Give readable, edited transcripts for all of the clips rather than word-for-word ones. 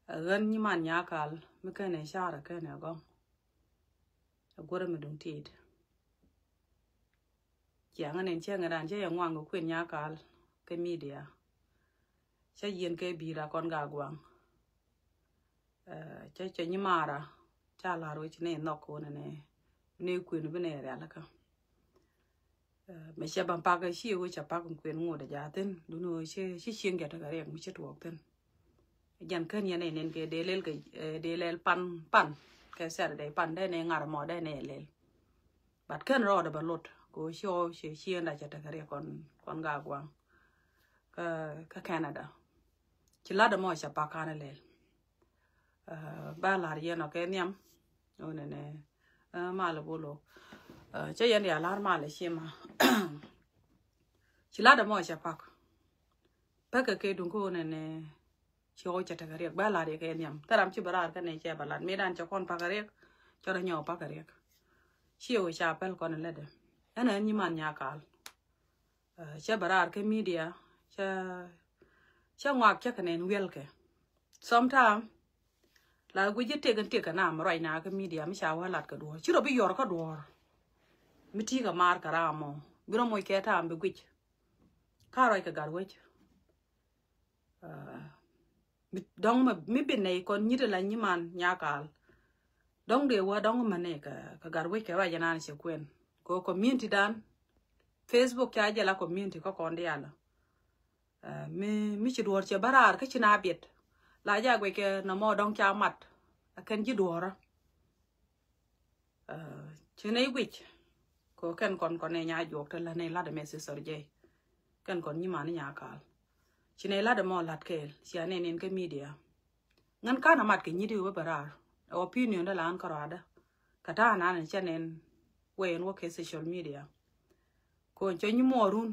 gan ni man nyakal mi kene shara kene go agora me dun tid yang nen chenga dan che yang wang ko nyakal ke media cha yen ke bira kon ga gwang cha ni mara cha la ro chine no ko ne kwin bene re la ka me che ban pa ga shi wo cha pa kun kwin ngo da ja ten du no che chen ga ta ga re mi che tuok ten jan kan ya nen ke delel pan ke ser de pan de ne ngar mo de ne lel bat kan ro da balot ko sho she chen da cha ta ga re kon ga gwang ka Canada chỉ là mo cha pa kana lel ba la ye no ke nyam o ne ma la bolo che yan ya lar ma le shima chỉ là mo cha pa ke dun ko ne cho cha ta gariek ba la de ke nyam taram chi barar ka ne che balan me dan cha kon pa gariek cho da nyo pa gariek chi o cha pel kon le de ana ni man nya kal che barar ke media cha ngwa cha ka ne wel ke sometime la guji te na ma right na ka media mi sha wa lat ka do chiro bi yor ka do mi ti ga mar ka ramo biro mo ke ta ambe guj ka roi ka gar wech dong ma mi bin nei kon ni de la ni man nya kal dong de wa dong ma ne ka gar wech ka ra jana se kwen ko community dan Facebook ka ja la community ko kon de ala mi chi do che barar ka china biet la ja gwe ke na mo dong cha mat akan ji dora chine wich ko ken kon ne nya jok te la ne la de mesi sorje ken kon ni man nya kal chine la de mo lat kel sia ne nen ke media ngan ka na mat ke ni de we barar opinion da lan karada kata na ne chenen we en wo ke social media ko cho ni morun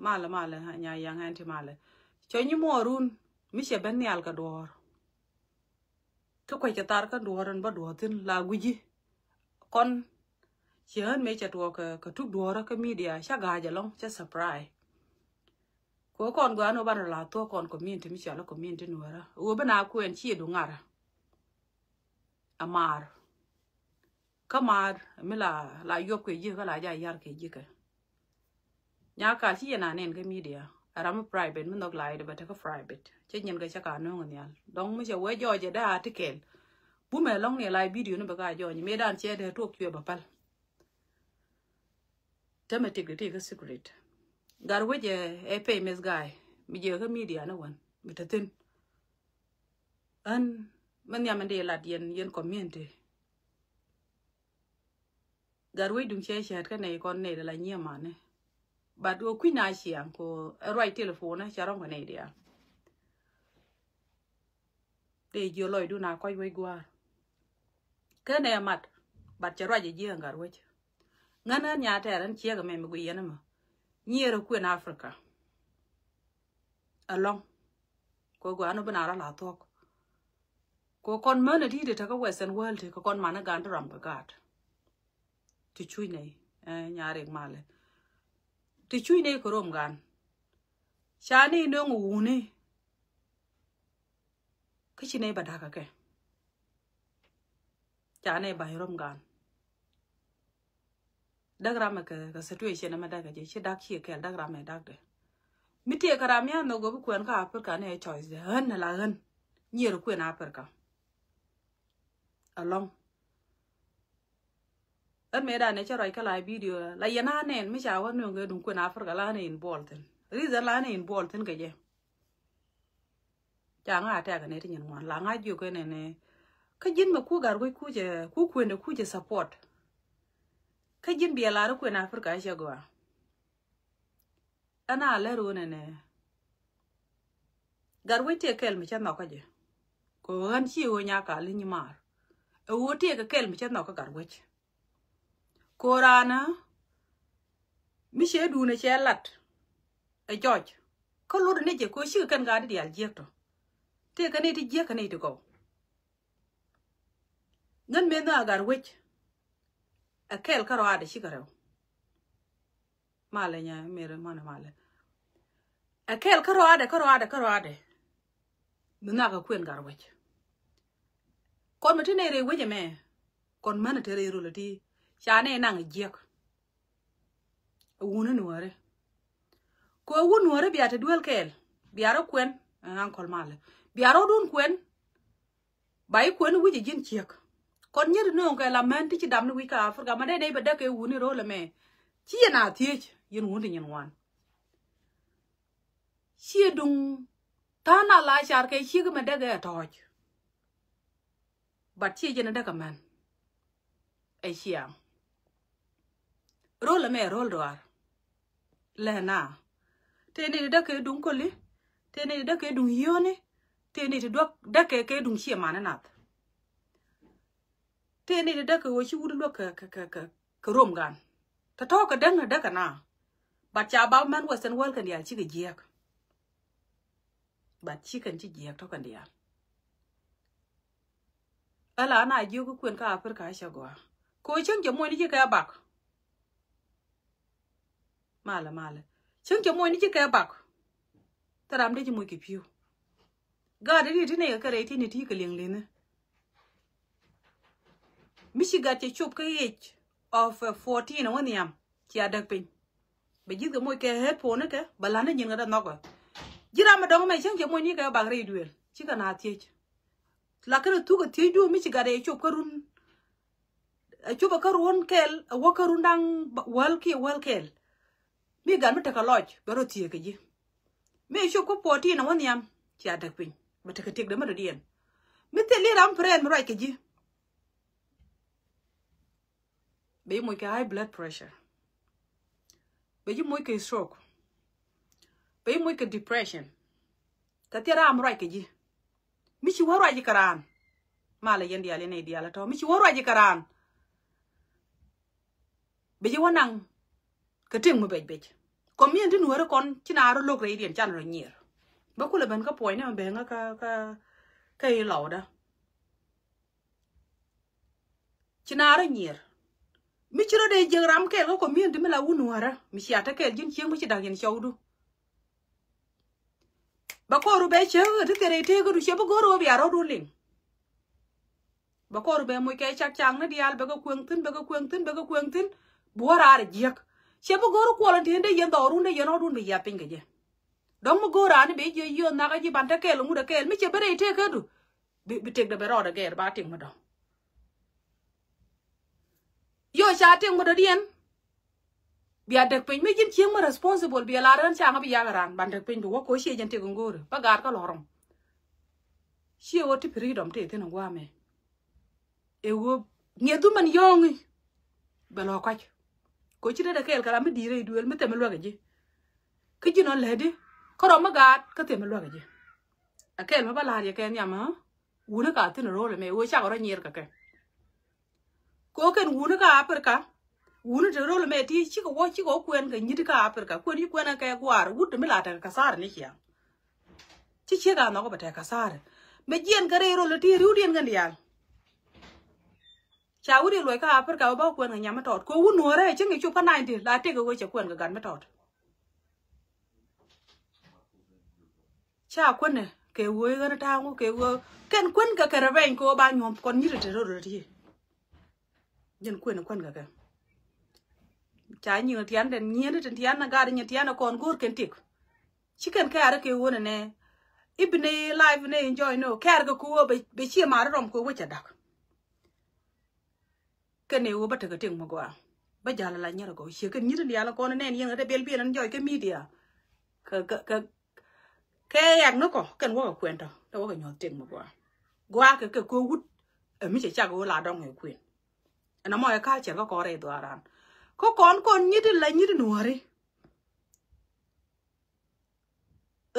mala nya yang anti mala cho ni morun mi se ben yal ka dor to ko ta tar ka doran ba do tin la guji kon chen me cha to ka tu dora ka media sha ga ja long cha surprise ko kon gwa no ban la to kon community mi cha la community no ra u bana ku en chi du ngara amar kamar mi la yo ko ji ka la ja yar ke ji ka nya ka chi na nen ka media aram private mi nok lai de ba ta ka private che nyen ga cha ka no ngel dong mi che we jo je da article bu me long ne lai video ne ba ga jo ni me dan che de to kye ba pal tematic de ka secret gar we je e famous guy mi je ka media na wan mi ta tin an man ya man de la yen community gar we dun che che ka ne kon ne de la nya ma ne ba do kwina siang ko right telephone cha rong ne dia de jo loy du na koy we gwa ke ne mat bat cha raje ji ngar we ngana nya ta ran che ga me mi gwi yana ma nyero ku na Africa along ko gwa no bana la tok ko kon mana di de ta ka western world ko kon mana gan ram ka gat ti chui nei nyare male ti chui nei ko rom gan shani no ngu ne cái chuyện này bà đã cái chả này bà rom gan đắc ra mà cái situation mà đắc cái gì đắc chia cái đắc ra mà đắc đấy mi tiệt cái làm nhá nó có cái quyền cả phải cái này choice hơn là hơn nhiều quyền à phải cả along anh mấy đàn này cho rồi cái lại video là yên anh nên mới chào anh người đúng quyền à phải cả là này involved reason là này involved cái gì chẳng ai ta cái này thì nhận ngoan là ngay dù cái này cái gì mà cu gar cu quyền được cu support cái gì bia là quyền Africa chứ quoi anh à lẽ rồi này gar quay tiệc kel mà chắc nó cái gì có anh chịu nhà cả lên như mà ở tiệc kel mà chắc nó cái gar quay cô ra na mi sẽ đu này sẽ lật ở George có lúc này chỉ có sự cần gà đi ăn giết rồi tiệc cái này thì giết cái này thì go ngân bên đó gar quay a kel karo ade shikaro male nya mere mana male a kel karo ade bina ka kwen garwech kon ma tine re weje me kon mana tere ru lati chane nang jek wuna nuare ko wun nuare biata duel kel biara kwen ankol male biara dun kwen bai kwen wije jin jek kon nyir no ka la man ti ci dam ni wi ka afrika ma de ba de ke wuni ro le me ci na ti yin wun yin wan ci dung tana la char ke ci ga me de ga toj bat ci jena de ka man ai xiang role me role doar le na teni de ke dung ko li teni de ke dung yoni teni de dok de ke dung xie mana nat teni de ke wo chi wudu lo ka rom gan ta to ka dang de ka na bat cha ba man western world kan ya chi ga jiek bat chi kan chi jiek to kan dia ala na ju ku kwen ka afrika sha go ko chen je mo ni ka bak mala chen je mo ni ka bak taram de ji mo ki piu ga de ti ne ka re ti ni ti ka ling lin Michigan che chup ka age of 14 na wani yam ti adak pin be ji ga mo ke headphone ke balana nyin ga no ko jira ma dong me chen je mo ni ka bak re duel chi ka na ti la ka tu ka ti du Michigan de chup ka run chup ka run kel wo ka run dang wal kel mi gan ma ta ka loj baro ti ke ji me chup ko 14 na wani yam ti adak pin ba ta ka tik de ma do dien mi te li ram pren right ke ji be mo ke high blood pressure be mo ke stroke be mo ke depression ka tira am right ke ji mi ci waro aji karan mala yendi ale ne diala to mi ci waro aji karan be ji wonang ka ting mo bej ko mi ndin waro kon ci na ro lok re dien chan ro nyer ba ku le ben ka poy ne be nga ka i lawda ci na ro nyer mi ci ro de je ram kel ko mi ndin la wunu wara mi ci ata kel jin ci mu ci dag yen chawdu ba ko ru be che de tere te ko du che ba go ro bi aro du ling ba ko ru be mo ke chak chang na dial ba ko kweng tin bo ra re jek che ba go ru ko lan te de yen do ru de yen do be ya pin ge je dong mo go ra ni be je yo na ga ji ban ta kel mu de kel mi che bere te ko du bi tek de be ro de ge ba ting mo do yo cha ting mo do dien biya dek pin mi jin chieng ma responsible biya la ran changa biya garan ban dek pin bo ko she jen te ngor ba gar ka lorom she wo ti freedom te te ngwa me e wo ngedu man yongi be lo ka ko chi de kel kala mi dire duel mi te me lo ga ji ki ji no le di ko ro ma ga ka te me lo ga ji a kel ma ba la ye ken yama wu na ka te no ro le me wo cha ro nyer ka ke ko ken wu na ka per ka wunu te rolo me ti chi ko kwen ga nyidi ka afrika ko ni kwen ka gwar wut me la ta ka sar ni ya chi ga no ko bata ka sar me jien ga re rolo ti ru dien ga ndial cha wuri lo ka afrika ba kwen ga nyama tot ko wunu re chi ngi chu ka 90 la te go che kwen ga gan me tot cha kwen ne ke wo ga ta ngo ke wo ken kwen ga ka ven ko ba nyom kon nyidi te rolo ti jen kwen ga ka cha nyi tian den nyi den tian na gar nyi tian kon gur ken tik chicken ka ara ke wona ne ibne live ne enjoy no kar ga ko be chi ma rom ko wacha dak kene wo bata ga ting mo gwa ba jala la nyara go chi ken nyi den ya la kon ne yen ga bel bi nan enjoy ke media ke yak no ko ken wo ga kwen to wo ga nyo ting mo gwa ke ko wut mi cha go la dong e kwen ana mo ya ka che ga ko re do aran ko kon nyidi la nyidi nuare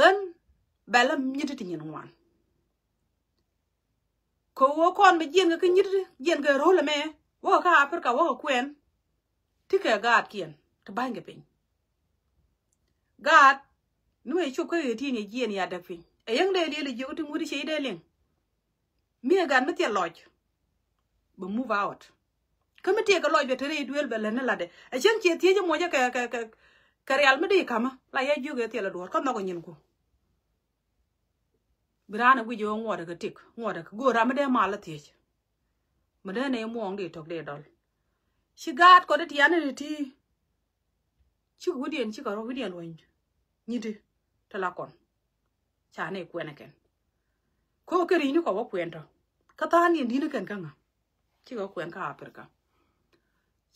en bela nyidi ti nyen wan ko wo kon be jien ga nyidi jien ga ro le me wo ka afrika wo kwen ti ka gad kien to bange pin gad nu e chu ko ti ni jien ya da pin e yang de le je ko ti ngudi che de len mi ga me ti loj be move out kama tie ka loj be tere duel be le na la de a chen che tie je mo ja ka real me de kama la ya ju ge tie la do ko no ko nyin ko Brana wi jo ngwa de tik ngwa de go ra mede mala ti mede ne mo ngi tok de dol shi gat ko de ti ane ti chi wudien chi ko wudien wen ni de tala kon cha ne kwene ken ko keri ni ko wo kwento ka ta ni ndi ne ken kanga chi ko kwen ka Afrika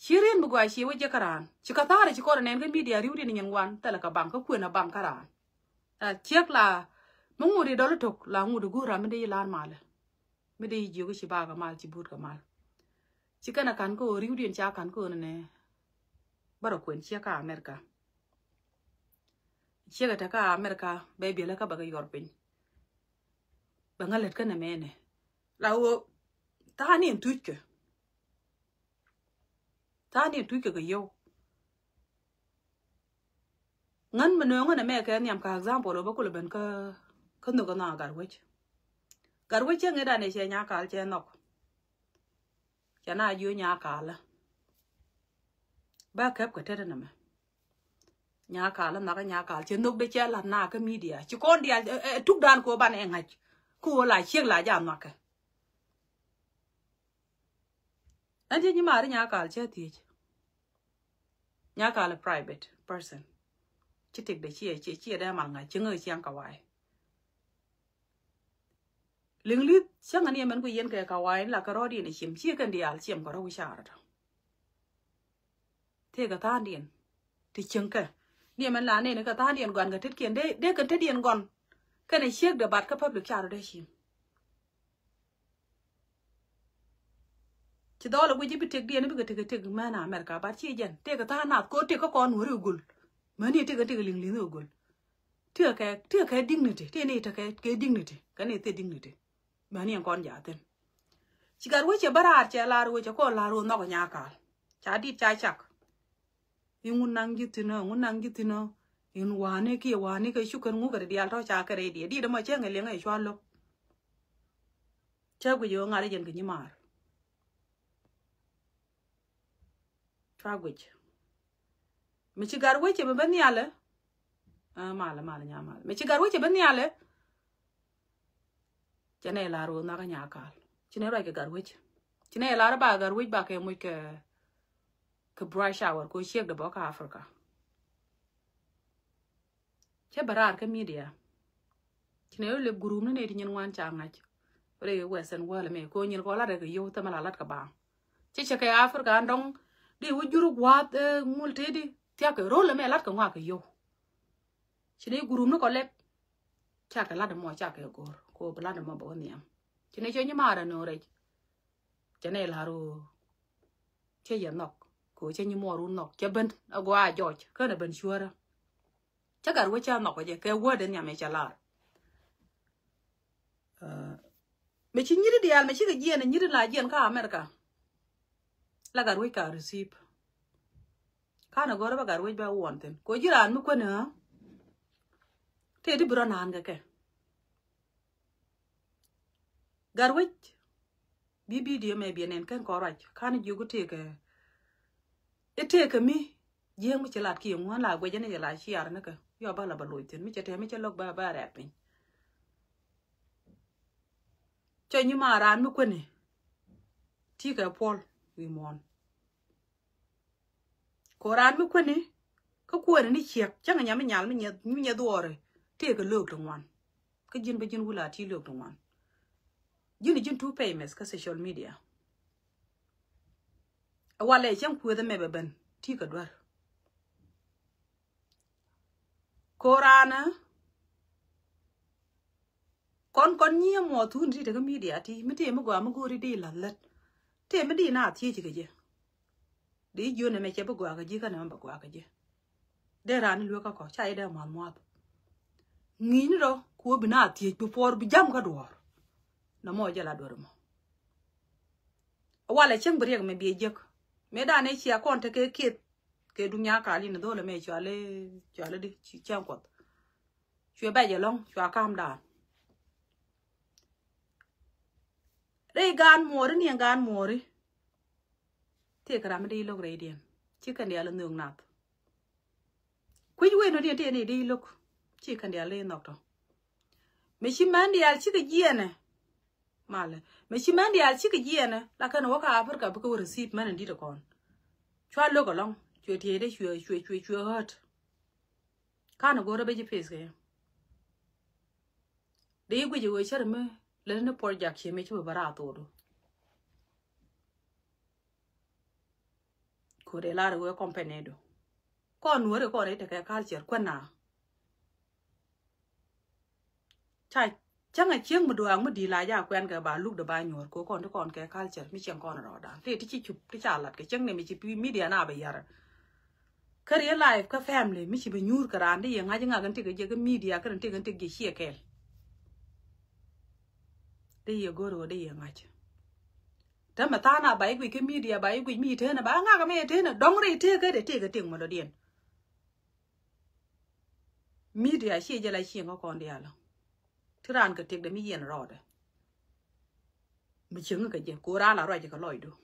shirin bu gwa shi wo je karan chi ka ta chi ko ne ngi media riuri ni nyen wan tala ka bam ka kwena bam karan a chek la munguri dol tok la ngudu gura mede lan mala mede jigo shi ba ga mal chi but ga mal chi kana kan ko riuri cha kan ko ne bara kwen chi ka Amerika chi ga ta ka Amerika be bi la ka ba ga yorpin ba ngalet ka ne mene la wo ta ni tuike ga yo ngan meno ngana me ka nyam ka example ba ko le ben ka no ga na garwech che ngeda ne che nya kal che nok cha na yu nya kal ba kep ka tere na me nya kal na ga nya kal che nok de che la na ka media chi kon dia tuk dan ko ban e ngach ko la chiek la ja nok an je ni ma nya kal che ti nya kal private person chi tik de chi da mal nga chi ngơi chiang ka wai ling lit chang ani man ko yen ka ka wai la ka ro di ni chim chi kan dial chim ko ro sha ra te ka ta dien ti chang ka ni man la ne ka ta dien gon ga tet kien de ka tet dien gon ka ne chek de bat ka public cha ro de chim chi do la wi ji bi tek dien bi ka tek ma na Amerika ba chi jen te ka ta na ko te ka kon ru gul ma ni te ka ling ling gul te ka dignity te ne te ka dignity ka ne te dignity mani kon ja ten chigar weche barar che lar weche ko laru no nya kal cha di cha chak ingun nang gitino in wane ke shukan ngu gare dial to cha kare di de mo che ngele ngai chwalo cha gu yo ngale jen gi mar tragwich mi chigar weche be ben yale mala nya mala mi chigar weche ben yale chene laru na ga nya kal chene ra ke garwich chene lara ba garwich ba ke mu ke brush hour ko shek de boka Afrika che barar ke media chene le gurum ne di nyen wan cha ngach re wesen wala me ko nyen ko la de yo ta mala lat ka ba che ke Afrika ndong di wujuru wat multe di tia ke role me lat ka ngwa ke yo chene gurum no ko le cha ke la de mo cha ke gor ko bla de mo bo niam chene che nyama ra no re chene laru che ye nok ko che ni mo ru nok che ben agwa George ka ne ben shuara cha gar we cha nok je ke wo de nyame cha lar me chi nyiri dial me chi ga je ne nyiri la je ka Amerika la gar we ka receive kana gora ba gar we ba wonten ko jiran mu ko na te di bro nan ga ke garwich bibi dia me bienen kan koraj kan jugu teke eteke mi jeng mi chelat ki ngwan la gwe jene la chiar ne ka yo ba la baloitin mi chete mi chelok ba rapin cho ni maran mi kwene ti ka pol wi mon koran mi kwene ka kwene ni chek changa nyam nyal mi nya dore te ka lok ngwan ka jin ba jin wula ti lok ngwan jin tu famous ka social media wale chen ku de me ben ti ka dwar korana kon ni mo tu ndi de media ti mi te mo gwa mo gori di lalat te mi di na ti ji ge de jo ne me che bo gwa ga ji ka na ba gwa ga je de ran lu ka ko chai de ma mo ngi ni ro ku bi na ti bi por bi jam ka dwar na mo jala dwar mo wale chen brieg me bi jek me da ne chi akon te ke dunya ka li ne dole me chale di chi cham ko chue ba je long chua kam da re gan mori ni gan mori te kra me di lok re dien chi kan dia le nung nat ku we no di te ni di lok chi kan dia le nok to me shi man di al chi ke jiene male me shi man di al chi ke jiene la kan wo ka Africa bu ko receipt man di to kon chwa lo ko long chwe tie de chwe hot kana go re be ji face ke de yi gwe chere me le ne project che me chu bara to do ko de la re company do kon wore ko re te ka culture ko na chai chẳng ai chiang một đường một đi lại ra quen cái bà lúc đó bà nhồi cố con cái culture mi chiang con rồi đó thì chỉ chụp cái trả lật cái chiang này mi chỉ media na bây giờ career life cái family mi chỉ bị nhur cái ran đi ngay ngay cái media cái chia kẹt đi go rồi đi ngay thế mà ta na bảy cái media bảy cái mi thế na bà ngay cái mi thế na đóng rồi thế cái để cái tiếng mà nó điên media chia cho lại chia con đi à thứ ran cái tiếng để mi yên rồi đấy mi chứng cái gì cô ra là rồi chỉ có lòi được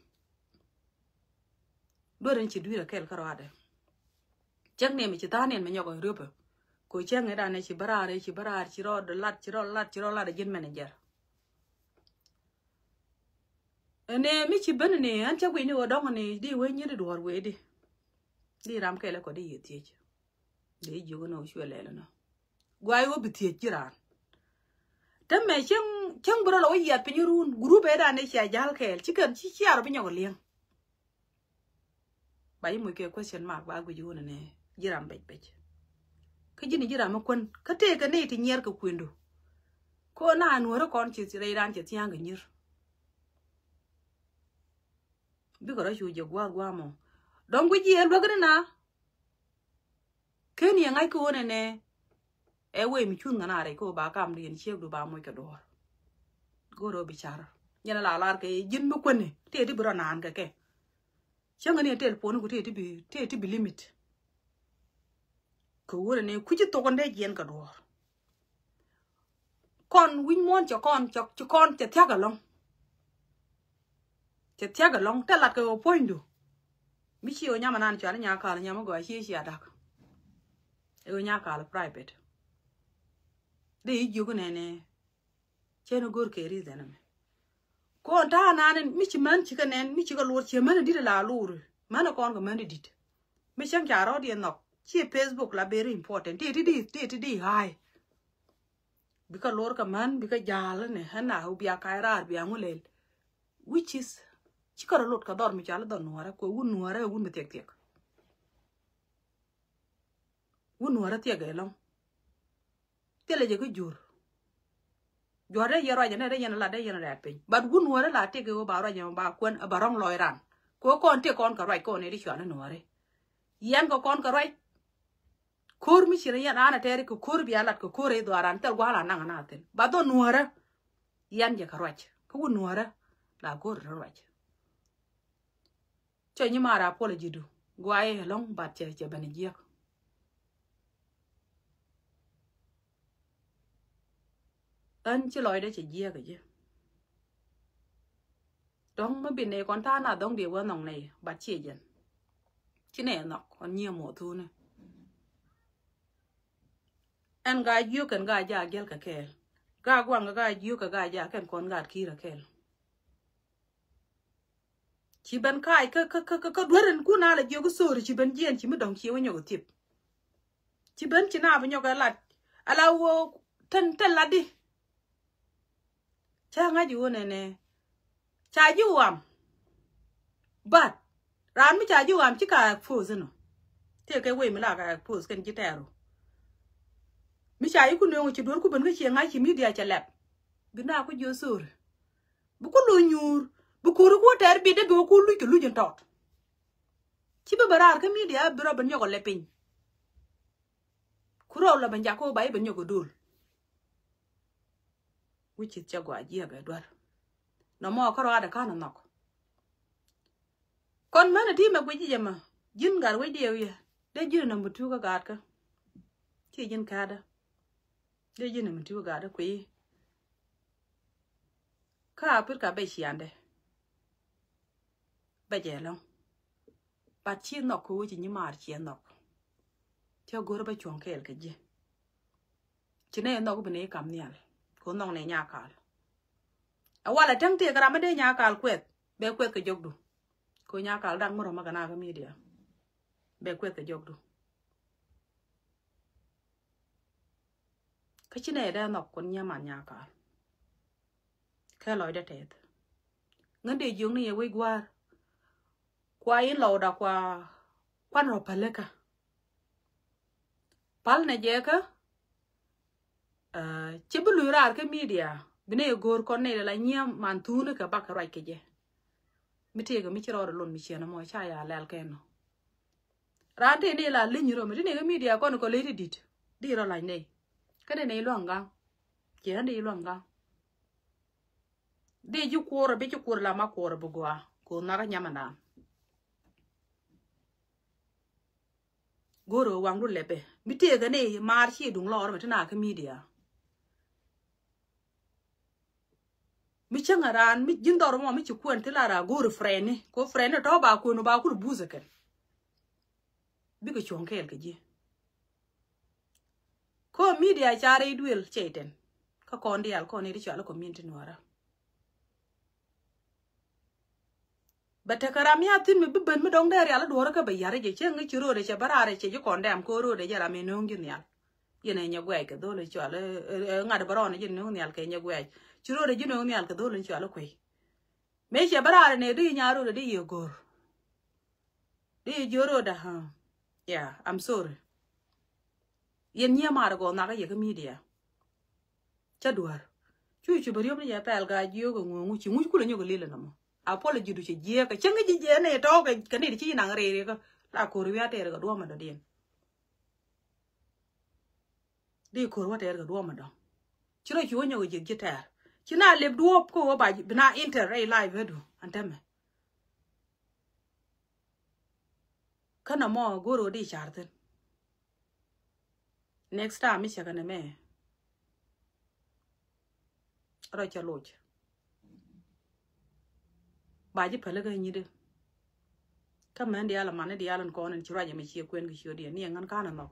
đôi lần chỉ đuôi là cái rồi đấy chắc này mi chỉ ta nên mi nhóc rồi rướp cô chắc người đàn này chỉ bara chỉ rồi lát để dân manager nè mi chỉ bên nè anh chắc quên nữa đó mà nè đi với nhớ đi đuổi với đi làm cái là có đi gì thế chứ để yêu nó xuyên lại là nó quay vô bị thiệt chứ ra thế mà chẳng bữa nào vậy bây giờ group ấy đàn này sẽ giao cái chỉ cần chỉ ở bên nhau cái liền bảy mươi cái question mark ba cái yêu này gì làm bậy cái gì này gì làm mà quên cái này thì nhớ cái quên đâu cô na nuôi con chỉ đây đàn chỉ tiếng cái nhớ biết cái đó chú giờ qua mà đóng cái gì em đó cái nào cái này ngay cô này nè em quên mình chun cái nào đấy cô bà cầm điện chiếc đồ bà môi cái đồ cô rồi bị chả như là cái dính mất quên này thì bữa nào ăn cái chẳng cái này telephone của thì bị limit cô này cứ chỉ to con đấy dính cái đồ con win mon cho con cho theo cái long ta lát cái point đồ mi chiều nhà mà ăn cho nó nhà cả nhà mà gọi xí đặc nhà cả là private để yêu cái này nè chơi nó gor cái gì thế này con ta nãy mi chỉ mang chỉ cái này mi chỉ cái lúa chỉ mang đi là lúa mà nó con cái mang đi mi chẳng trả rồi đi nó chỉ Facebook là very important đi hay bị cái lúa cái mang bị cái già này hắn nào bị cái ra bị ăn lên which is chỉ có lúa cái đòn mi trả là đòn nuora cô nuora bị tiệt nuora tiệt cái lông tiệt là cái jur đấy giờ rồi giờ này là đây giờ này pin bạn nuora là tiệt cái bà rồi giờ bà quên bà rong lòi ran cô con tiệt con cái rồi con này đi chọn nó nuora yan có con cái rồi khur mi chỉ là yan ana teri ko khur bi alat ko khur ấy doaran tel gwa la nang na tel ba do nuora yan je cái rồi ko nuora là khur rồi cho như mà ra apology du guai long bat che bani giak anh chỉ nói đấy chỉ giak cái gì đông mới bên này con ta nào đông điều nòng này bat che dân chứ này nó còn nhiều mùa thu này anh gai giu cần gai già gel cả kẹl gai quăng gai giu cả gai già cần con gai kia là kẹl chỉ bên kai cái đuôi人cú nào là giu cái sồi chỉ bên giên chỉ mới đồng chiếu với nhau cái tiệp chỉ bên chỉ nào với nhau cái lạt ala wo thân lạt đi cha ngay giu này cha giu but ran mới cha giu chỉ cả phụ gì nữa thì cái way mới là cái phụ cái chỉ tero mi cha yi ku no ci dor ku ben ci ngay ci media ca leb bi na ko josur bu ko lo ñuur bu ko ko ter bi de do ko lu ci lu jën tot ci ba barar ka media bi ro ben ñoko lepin ku ro la ban ja ko bay ben ñoko dul wu ci ca gwa ji ga dor no mo ko ro ada kana nok kon mana ti ma ko ji jama jin gar we dew ya de jin na mutu ka gat ka ci jin ka da để gì này mình chưa gà đó quý cả biết cả bây giờ đây bây giờ luôn bà chiên nọc cô chỉ như mà chiên nọc theo gối nó bây chuồng kẹt cái gì chỉ này nó có bên này cầm nhỉ ko nong ne nya kal awala tang te kara made nya kal kwet be kwet ke jogdu ko nya kal dang moro magana ga media be kwet ke jogdu ka chine da nok kon nya man nya kal ka loy da tet ngande jung ni we gwar kwa in lo da kwa kwan ro paleka pal ne je ka chibulu rar ke media bine gor kon ne la nyam man tunu ka bakara ke je mitega mi chiro lon mi chena mo cha ya lal ken rante ne la linyiro mi ne ga media kon ko le dit di ro la ne ka ne lo nga je ne lo nga de ju ko be ju ko la ma ko bu gwa ko na ga nyamana goro wang ru lebe mitega ne mar chi dung lo ma tana ka media mi changaran mi jindor mo mi chukuen tilara guru freni ko freni to ba ko no ba ku buzaken bi ko chonkel ke ji ko media chare duel cheten ka kondi al ko ne ri chala community nwara bata karam ya tin mi bibben mi dong der ala duora ka bayare je chengi chiro de che barare che ji konde am ko ro de jara me nongi nyal yene nya gwe ke dole chala ngade barone je no nyal ke nya gwe chiro de jino nyal ke dole chala kwe me che barare ne di nyaro de di yogor di joro da ha yeah I'm sorry yen nya mar go na ga ye media cha duar chu bari om ya pel ga jiyo go ngu chi ngu ku le nyogo lele namo apology du che je ka chengi ji je ne to ka ni chi na ngare ka la ko ri ya te ga do ma do den di ko wa te ga do ma do chiro chi wo nyogo je ta china le do ko ba bina inter ray live do antame kana mo goro di charten next time mi chakane me ro cha loj ba ji pele ga nyide kamen dia la mane dia lan konen chura je me chi kwen gi shodi ni ngan kana nok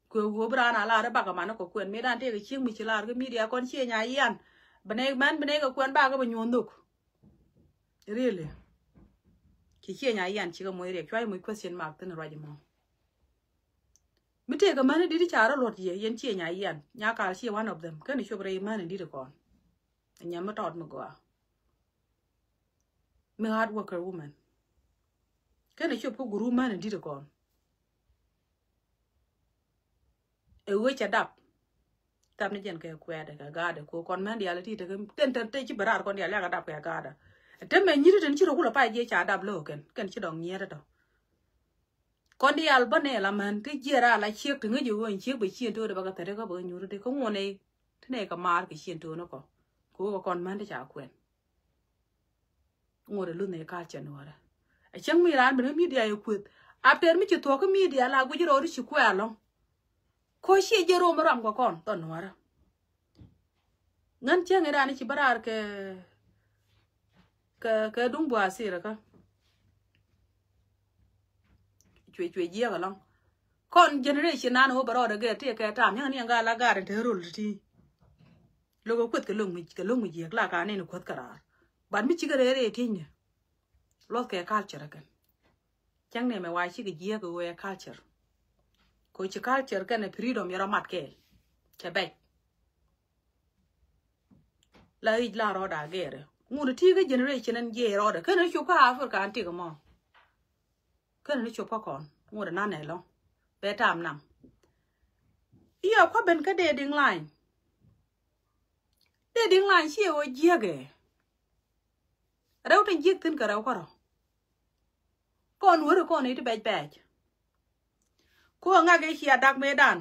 ko go brana la re ba ka mane ko kwen me dan te ga chi mi chi la ga mi dia kon chi nya yan bene man bene ga kwen ba ga ba nyon duk really chi nya yan chi ga mo re kwai mo question mark tin ra je mo mi te ga mane di chara lot ye yen chi nya yan nya ka chi one of them kan shobre mane di ko nya ma tot mo go me hard worker woman kan shob ko guru mane di ko e we cha dap tam ni jen ke kwa de ga ga de ko kon man dia la ti de ten te chi barar kon dia la ga dap ka ga da te me nyi de chi ro ku la pa je cha dap lo ken chi dong nye da kon dia al bane la man ti jera la chiek tu ngi won chiek be chien to de ba ka te ga bo nyu de ko ngone ne ka mar ke chien to no ko kon man de cha kwen ngore lu ne ka chen wara a chang mi ran be media yu kwet after mi chi to ko media la gu jiro ri chi kwa lo ko shi jero maram ko kon ton wara ngan chang ran chi barar ke dung bua sira ka chwe je ga long kon generation nan ho baro de ge te ke tam yang ni ga la ga de rul ti logo kwet ke lung mi je la ka ne kwet karar ban mi chi ga re ti ni lo ke culture kan chang ne me wa chi ge je go we culture ko chi culture kan ne freedom yara mat ke che be la ri la ro da ge re ngu ti ge generation an je ro da kan ne chu ka africa an ti ga mo kan ne chu pa kon ngu da na ne lo be tam nam iya ko ben ka de ding line chi o je ge rau tin jik tin ka rau ko kon wor ko ne ti be ko nga ge chi adak me dan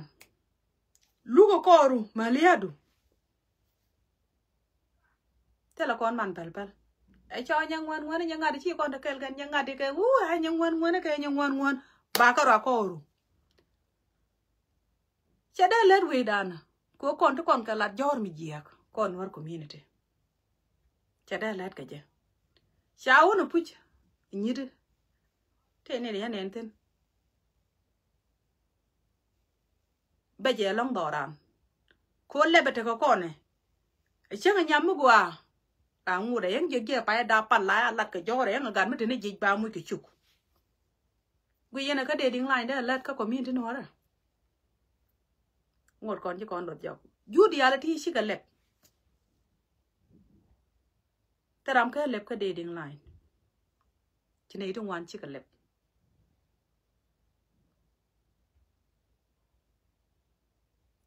lu ko koru maliadu tela kon man pel ai cho nyang wan nyang ngadi chi kon ta kel gan nyang ngadi ke ai nyang wan ke nyang wan ba ka ra koru che da let we dan ko kon to kon ka lat jor mi jiak kon war community che da let ka je shawo no puch nyide te ne ya nen ten ba je long doran ko le bete ko kone Chang nyam gwa. Angu de yang je pa da pan la lat ka jore yang gan mete ne je ba mu ke chuk. Gwi yena ka de ding line de lat ka community no ra. Ngot kon ji kon dot jok. Ju reality shi ka lep. Taram ka lep ka de ding line. Chine itu wan shi ka lep.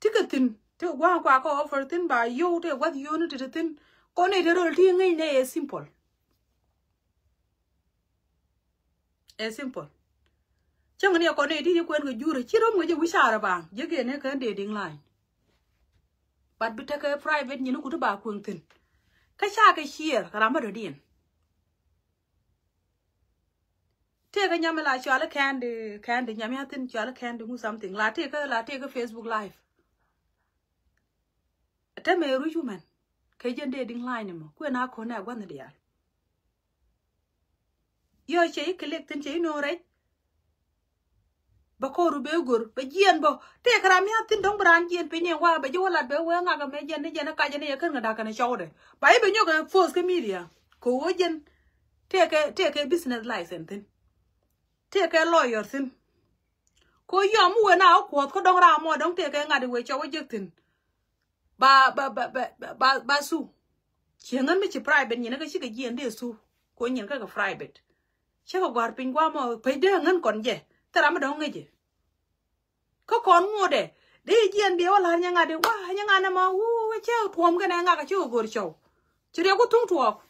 Tikatin te wa kwa ko offer tin ba yo te what you need to tin. Ko ne de rol ti ngai ne simple. E simple. Chẳng hạn có này đi quên cái jure chỉ rồi người chơi wishara bang, giờ cái này cái dating line. But bị cái private như nó cũng đã quên tin. Cái xa cái share, cái làm gì điên. Thế cái nhà mình là cho là candy nhà mình tin cho là candy mua something. Là thế cái Facebook live. Thế mấy rồi chú mình. Cái dân dating line mà, quên nào có nào quan điểm. Yo chơi click tin chơi no right. Ba ko rube gor ba jien bo te kram ya tin dong bran jien pe nyen wa ba jo la be we nga ga me jen ne jen ka jen ye kan ga kana chawde ba be nyo ga force ke media ko wo jen te ke business license tin te ke lawyer tin ko yo mu we na ko ko dong ra mo dong te ke nga de we chawo jek tin ba su chengan mi chi private nyen ga chi ga jien de su ko nyen ka ga private che ko gwar pin kwa mo pe de ngan kon je tara ma dong ngeje ko kon ngode de jien de wala nya ngade wa nya ngana ma wu we che tuom ga na nga ka chu gor chow chire ko tung tuo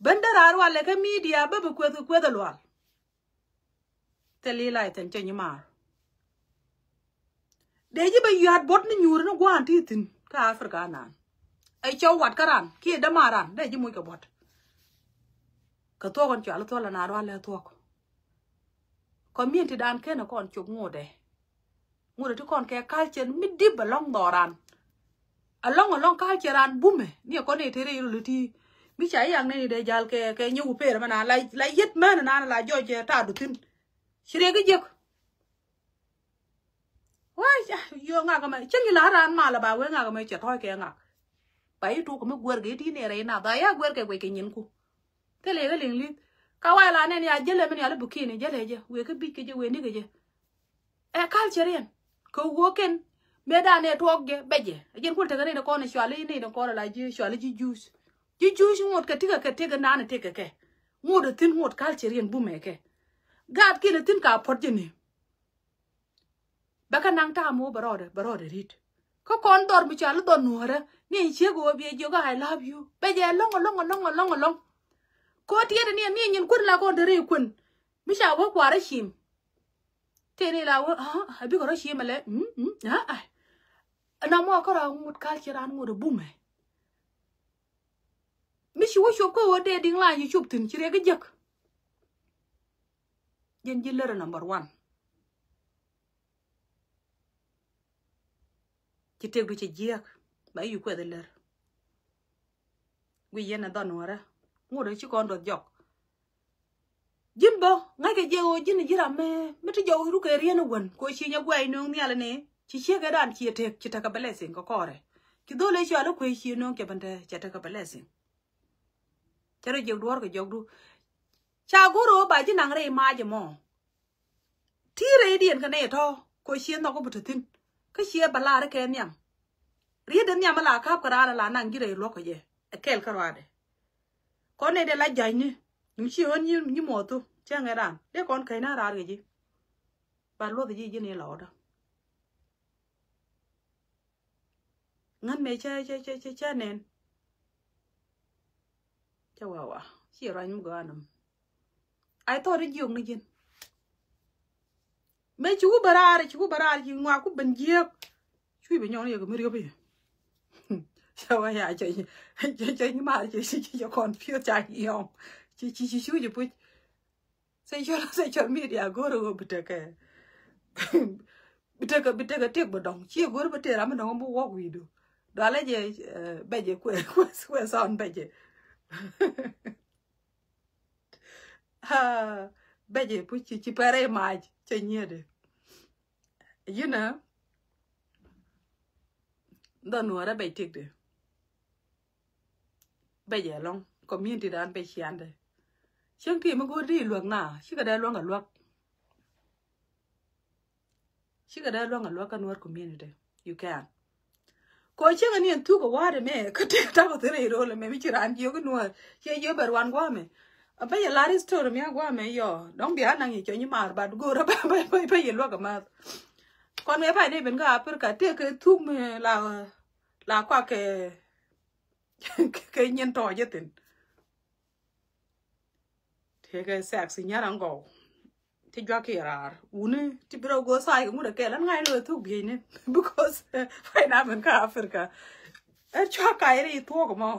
bendera wala ka media ba ba kwe da lwal teli lai ten che nyima de ji ba yat bot ni nyur no gwan ti tin ka afrika nan ai chow wat karan ki da maran de ji mu ka bot ka to kon cha la to la na wala to ko community dan ke na kon chuk ngode to kon ke culture mi dib long doran along culture an bume ni ko ne tere yuluti mi cha yang ne de jal ke nyu pe mana la yet man na la jo je ta du tin shire ge jek wa yo nga ga ma chengi la ran ma la ba we nga ga ma che toy ke nga bai tu ko me gwer ge ti ne re na da ya gwer ke nyin ku te le ga ling li ka wa la ne ya jele men ya le bukini jele je we ke bi ke je we ni ge je e culture yen ko woken meda ne toge beje jen kulta gane ko ne shwali ne ko la ji shwali ji juice ngot ka tiga na ne tega ke ngod tin ngot culture yen bume ke gad ke ne tin ka pot jeni baka nang ta mo barode rit ko kon dor mi chala don nuora ni chego bi joga I love you beje long ko tiede ni nyin kun la ko dere kun mi sha wo kwara shim tene la wo abi ko shim le na mo ko ra ngut culture an ngod bume mi shi wo sho ko de ding la yi chup tin chire ga jek jen jilere number 1 ci teggu ci jek ba yu ko de ler wi yena don wara ngod ci kon do jok jimbo ngake jego jini jira me meti jo ru ke rieno gon ko chi nya gwai no mi ala ne chi che ga dan chi te chi ta ka blessing ko kore ki dole chi ala ko chi no ke bande chi ta ka blessing chero je duor ko jogdu cha goro ba ji nang re ma je mo ti re dien ka ne to ko chi no ko butin ka chi ba la re ke nyam ri den nyam la ka ka la nang gire lo ko je e kel karwade ko ne de la jani mi chi on ni mo tu chang eran de kon kai na ra ge ji ba lo de ji ne lo da ngan me cha nen cha wa chi ra ni ga nam ai to de jong ni jin me chu barare ji ngwa ku ben je chui be nyon ye ga mi ri be cha wa ya cha ni ma chi kon pio cha yong chi chu ji pu sai cho media goro bitaka tek bodong chi goro bete ra mo mo wo widu dale je beje kwe son beje ha beje pu chi pare maj che nyede you know don't know what be tek de bây giờ long community dan be chian de chiang ti ma go ri luộc na chi ka da luộc ga luộc chi ka da luộc ga luộc kan war community you can ko chiang ani tu ko wa de me ka te ta ko tere ro le me mi chiran yo ko no che yo ber wan gwa me ba ya la store mi gwa me yo dong bia nang ye cho ni mar ba go ra ba ye luộc ga ma con me phải đây bên ga per ka te ke tu me la qua cái nhân to chứ tin thế cái sạc sinh nhá đang gò thì cho kia ra uni thì bây giờ go sai cũng được kể lắm ngay rồi thuốc gì nè because phải làm bên cả Africa cho cái này thuốc của mà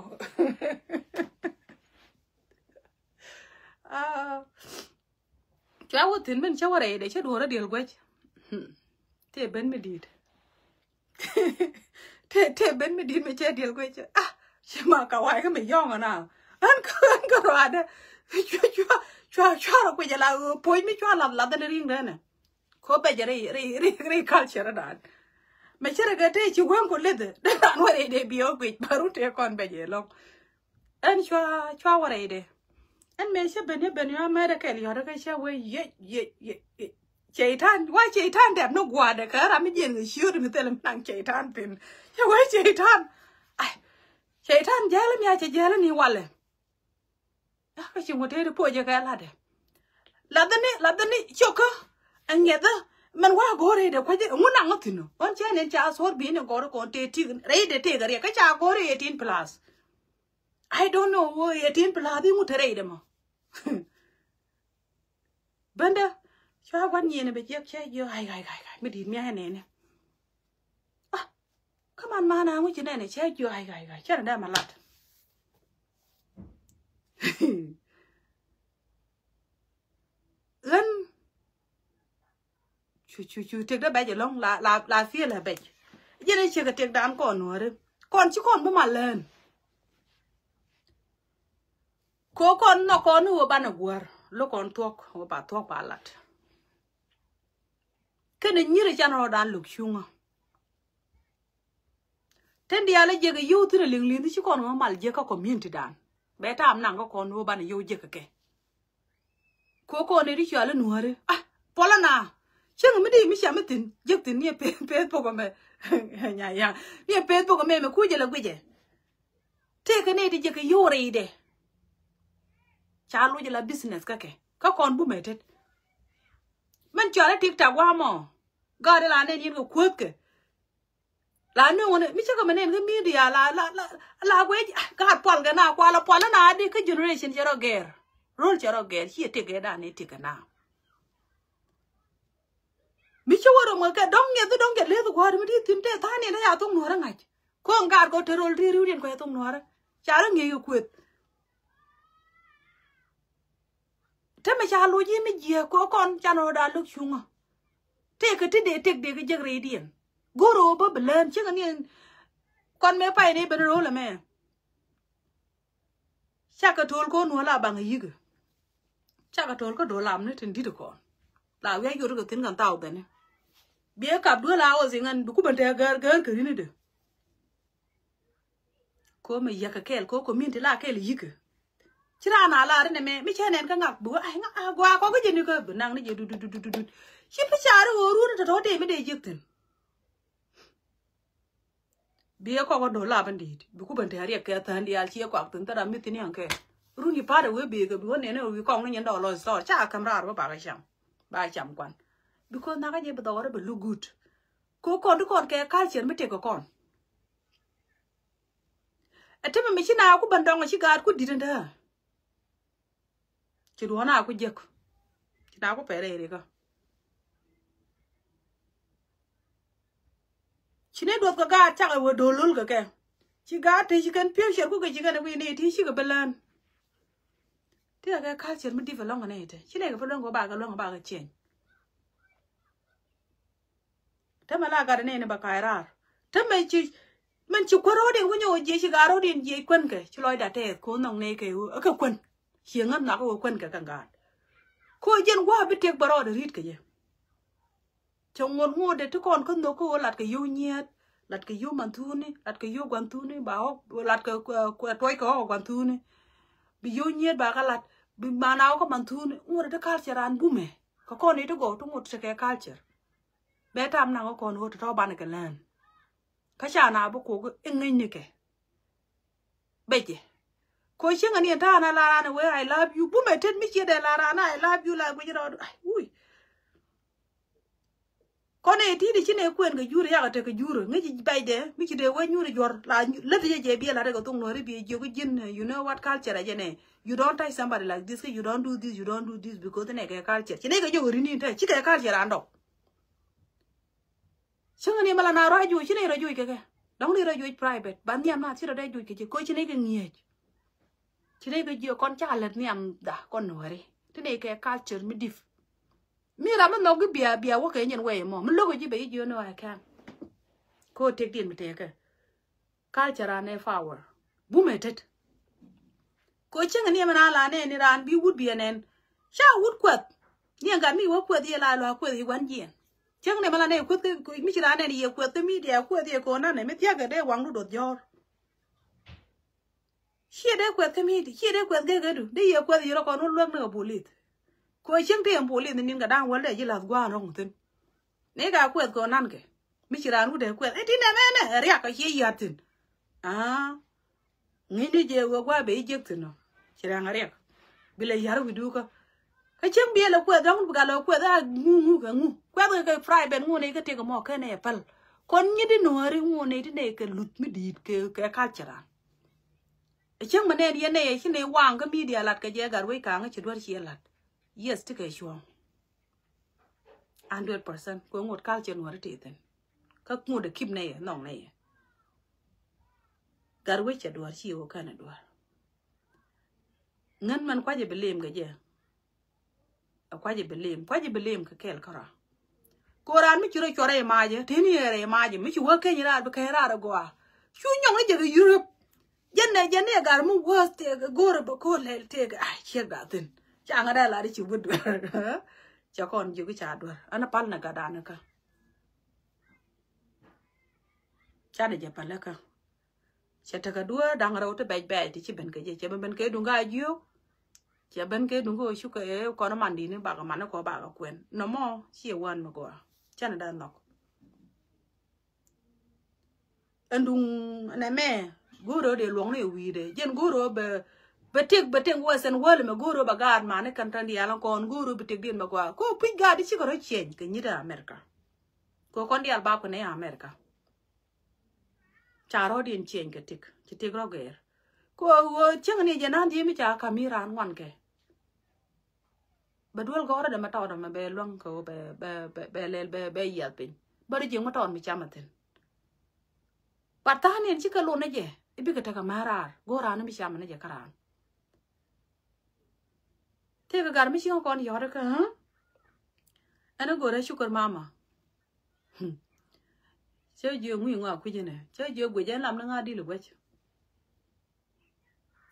cháu tin bên cháu này để cháu đùa nó điều quay thế bên mới đi thế bên mới đi mới chơi điều quay chứ chứ mà cậu ai cái mày yong à nào anh có rồi đấy chua là quay giờ là bôi mi chua làm cái riêng đấy nè khó bây giờ đi culture đó mày chơi cái đấy chịu quen của lết đấy anh nói để biểu quỵt baru thế con bây giờ luôn anh chua vào đây đấy anh mấy sẽ bên nhau mấy cái này họ cái chơi với chạy than đẹp nó quà đấy cả làm cái gì người xưa mình tên là nàng chạy than tiền chơi với chạy than giá lắm nha chạy giá lắm nhiều lần cái chuyện của thế được bôi cho cái là đấy là tên này chọc anh nghe đó mình qua gọi đây được quay thế muốn ăn thì nó con chơi nên cha số biến nó gọi con tê tê đấy tê cái cha gọi 18 plus I don't know 18 plus đi mua thế đấy mà bên đó cho quan nhiên là bây giờ chơi vô hay mới đi nghe này nè các bạn mà nào cái này chơi vô hay chắc là đây mà lặt gần chú tiếc đó bây giờ long là phía là bây giờ đây chưa có tiếc đám còn nữa đấy còn chứ còn bao mà lên có con nó con nữa ban ở quờ lúc con thuốc bà lặt cái này như là cha nó đang lục chung à thế đi là giờ cái yêu thì là liền thì chứ còn nó mà giờ có community đàn bé tam nàng có con nữa ban ở yêu giờ cái cô này đi chơi là nữa đấy Paula na chứ người mới đi mới xem mới tin giấc tin nhỉ pe bộ của mẹ nhà nhỉ pe bộ của mẹ cúi giờ là cúi giờ thế cái này thì giờ cái yêu rồi đấy cha luôn giờ là business cái con bố mẹ thế mình chơi là TikTok qua mà gọi là nên những cái quất cái là nếu mà mình chắc là mình cái media là quay cái hạt Paul cái nào qua là Paul na đi cái generation giờ rồi gher role giờ rồi gher chỉ cái đó này cái nào mi cho waro ma ka dong get le ko har mi tin te thani na ya tung nora ngai ko ngar ko terol ri ri ko ya tung nora chara nge yo kwet te me cha lu ji ni je ko kon cha no da lu chunga te ke te de ke jegre dien goro ba belen che ngani con me pai ni ben ro la me cha ka tol ko no la bang yi ge cha ka tol ko do lam ne tin di ko la we yo ko tin kan taw ben bia cặp đứa lao ở ngan du ku ban te gar cái này được ko me ya ka kel ko min te la kel yik chira na la ne me cha nen ka ngak bu ai ngak gwa ko cái gì nữa cơ nang ne je du chi pa cha ro ru to de me de yik tin bia ko do la ban di du ku ban te ari ka tan di al chi ko tin ta da mi tin yang ke ru ni pa de we bi ke bu ne ne wi ko ne ndo lo so cha camera ro ba ka cham quan because na cái gì bây giờ look good cô con đứa con cái culture mới take con thế mà mình chỉ nào cũng bận đông là chỉ gạt cũng đi đến đó chỉ đùa nào cũng giật chỉ nào cũng phải đây đấy cơ chỉ nên đùa cái gạt chắc là vừa đồ luôn cái chỉ gạt thì chỉ cần phiêu chuyện của cái chỉ cần cái này thì chỉ cần lên thế là cái culture mới đi vào lòng cái này thế chỉ này cái lòng của bà cái chuyện thế mà là cái này nó bạc cái ra thế mình chụp qua rồi điện của nhau gì chỉ gà rồi điện gì quên cái chỉ lôi đặt thế cố nòng này cái quên xiềng ngắt nó có quên cái càng gạt cô dân qua biết tiếc bảo rồi rít cái gì trong ngôn ngôn để các con đâu có lạt cái yêu nhiệt lát cái yêu man thu này lát cái yêu quan thu này bảo lát cái toy có quan thu này bị yêu nhiệt bà cái lát bị mà nào có man thu này ngồi đó culture an bu me có con này đó go tung một cái culture bé tam nào có con hốt rau ban cái lan cái cha nào bố cố cái ngay như cái bây giờ coi chừng anh ta na la na we I love you bu me ten mi chia de la na I love you la bây giờ ui con này thì đi này quên cái dừa ya cái dừa ngay chỉ bay de mi chỉ de we nyu jor la let je bia la cái tung nó bia jo cái jin you know what culture là này you don't touch somebody like this you don't do this you don't do this because này cái culture chỉ này cái jo rini thế chỉ cái culture ăn đâu chẳng anh em là nào ra ju chỉ này ra ju cái đóng đi ra ju private bán niệm na chỉ ra đây ju cái coi chỉ này cái nghề chỉ này cái jo con cha là niệm đã con nói đi thế này cái culture mi diff mi ra mình nói cái bia quá cái nhân vậy mà mình lúc cái gì bây giờ nó ai can cô take tiền mình take culture này flower bu mẹ tết cô chẳng anh em là này ni ran bi wood bia nen cha wood quật niệm cái mi wood quật đi là lo quật đi quan gì chẳng này mà là này quật cái mi chỉ ra này đi quật mi đi quật đi cô nó này mi tiếc cái đấy quăng đốt gió chia đấy quật cái mi đi chia đấy quật cái đủ đấy quật gì nó còn nó luông nữa bù lịt cô chẳng thấy em bù lịt nên cái đang vấn đề gì là qua rong tin này cái quật cô nan cái mi chỉ ra nó để quật ấy thì này này riêng cái gì vậy tin ngay đi chơi qua bây giờ tin nó chỉ ra riêng bây giờ yar video cái chẳng biết là quẹt đó cái là quẹt ra ngu quẹt cái fry bên ngu này cái tiền cái mỏ cái này pal con như đi nồi đi ngu này này cái lụt mới đi cái culture chẳng mà này này khi này quăng cái media lạt cái gì gar với cả cái chuyện gì lạt yes thì cái chuông 100% có một culture nồi thì tên các ngu được kim này nòng này gar với chuyện đuổi chiều cái này đuổi ngân man quá gì bị liềm cái gì quá gì believe cái kel kara koran mi chiro chore maje tini ere maje mi chuwa ke nyira be kera ra goa chu nyong le je Europe jenne gar mu worst gore ba ko le te ai che ga tin cha ngada la di chu bud cha kon ju cái cha do ana pal na ga da na ka cha de je pal ka cha ta ga dua dang ra to be ti chi ben ke je ben ke dunga ju chỉ bên cái đúng rồi chú cái con nó mặn đi nữa bà cái mặn nó có bà cái quyền nó mò chiều quan mà có chắc là đang nọc anh đúng này mẹ guru rồi để luống này uy đấy dân guru rồi bê tiệc qua sen qua mà guru rồi bà gạt mà này cần trang đi ăn con guru rồi bê tiệc điện mà qua cô pít gạt đi chỉ có nói chuyện cái như là America cô con đi ăn bao cái này America chả rồi điện chuyện cái tiệc rồi cái cô chẳng này giờ nan gì mới chả camera ăn ngoan cái Badul gora da mata da be luang ko be yapin bari jeng mata on mi chamaten patani ci ka lo na je ibi ka ta marar gora na mi chama na je karan te ga gar mi ci kon yore ka ana gora sugar mama chơi je ngui ngwa ku je ne chơi je gwe jan lam na nga di lu ba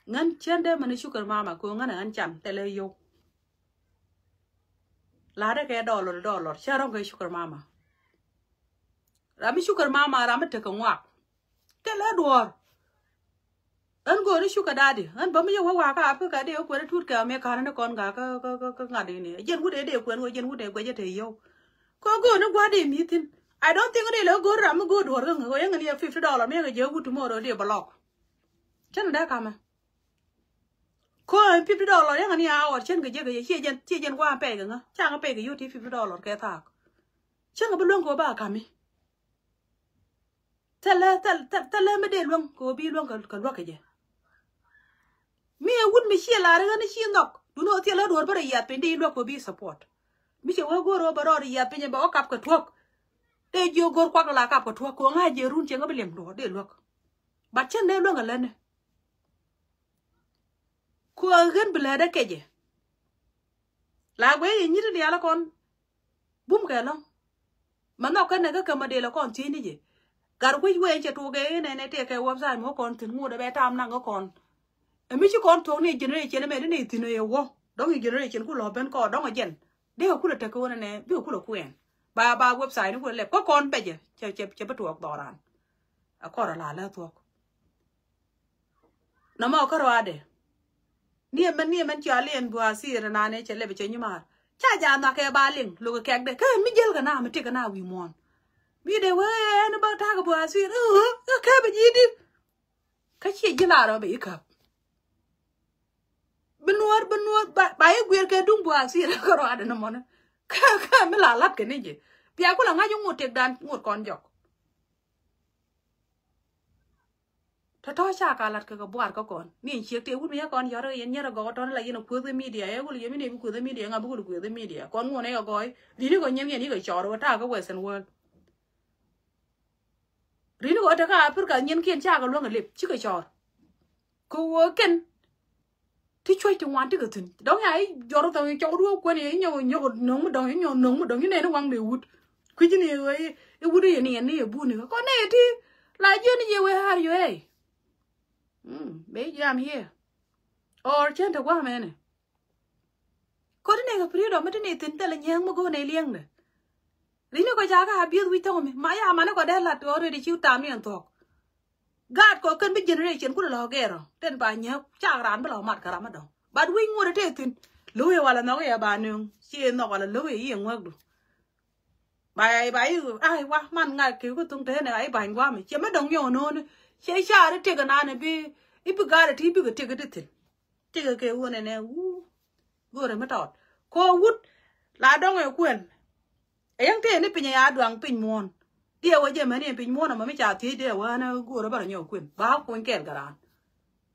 ngan chende man sugar mama ko ngan an cham tele yo lá đấy cái dollar cha rong cái sugar mama rami sugar mama rami te kan wa cái lá đùa anh go đi sugar daddy anh bấm yêu wa ka ap ka de ko thut ka me ka na con ga ka ngà đi nè dân quốc để quên dân quốc để quên cho thầy yêu có go nó qua để mi tin I don't think they go ram go đùa cái người anh đi $50 me cái giờ go tomorrow để block chân đã cả mà cô $50 yang ani hour chen cái chia dân qua pe cái ngã chang pe cái yuti $50 cái thạc chen cái luôn của bà cả mi tele mới để luôn cô bi luôn cái luôn cái gì mi would mi chia la cái chia ngọc đúng rồi thì là đuổi bà riết pe đi luôn cô bi support mi chia go ro bà riết pe nhà bà cặp cái thuốc để vô go qua là cặp cái thuốc cô ngay giờ run chen cái liềm đó để luôn bà chen để luôn cái lên này cô gần bela đã kể gì là quấy như thế này là con bùm cái lắm mà nó cái này cái cầm đề là con chi này gì cả quấy cho tôi cái này thì cái website mà con thì mua đã bé tam năng có con em biết chứ con thuộc này generation này này thì này vô đó là generation của lò bên cò đó là dân đều cũng là cái cô này đều cũng là quen ba website nó cũng là có con bây giờ cho bắt thuộc tỏ đàn akora la la to na ma ko ade ni men chalen bua sir na ne chele be chenyuma cha ja na ke ba ling lu ke de ke mi jel ga na mi te ga na wi mon mi de we na ba ta ga bua sir ka be ji di ka chi ji la ro be ka benuar ba ye gwer ke dung bua sir ko ro ade na mon ka mi la lat ke ni ji bia ko la nga yung te dan ngot kon jok ta to cha ka lat ke ga buar ko kon ni chi te wu mi kon yo re yen nyara go ton la yin ku the media e ku ye mi ne ku the media nga bu ku the media kon ngo ne ga go ri ni go nyem ni go choro ta ga western world ri ni go ta ka pur ka nyen kien cha ga lo ngalip chi ga chor ku wo ken ti choi ti wan ti ga tin dong ai joro ta cho ru ko ni nyo no mu dong ni ne wang de wut ku ji ni we e wu de ni e bu ni ko ne ti la ji ni ye we har yo e baby, I'm here. Or chen ta kwa mene. Ko ne ga prido mate ne tin tele nyang mo go ne liang ne. Rino ko ja ga bi wi to me. Ma ya ma ne ko de la to re di chu ta mi an to. God ko kan bi generation ku lo gero. Ten ba nya cha ran ba lo mat ka ra ma do. But we ngore te tin. Lo ye wala no ya ba nu. Chi no wala lo ye yi ngok du. Ba ai wa man nga ki ku tung te ne ai ba ngwa mi. Che ma dong yo no ne. Che sha re te ga na ne bi ibu gara ti ibu te ga tin. Te ga ke wona ne wu. Gore ma tot. Ko wut la dong e kwen. E yang te ne pinya ya duang pin mon. Dia wa je ma ne pin mon ma mi cha ti de wa na gore ba nyo kwen. Ba ko ken garan.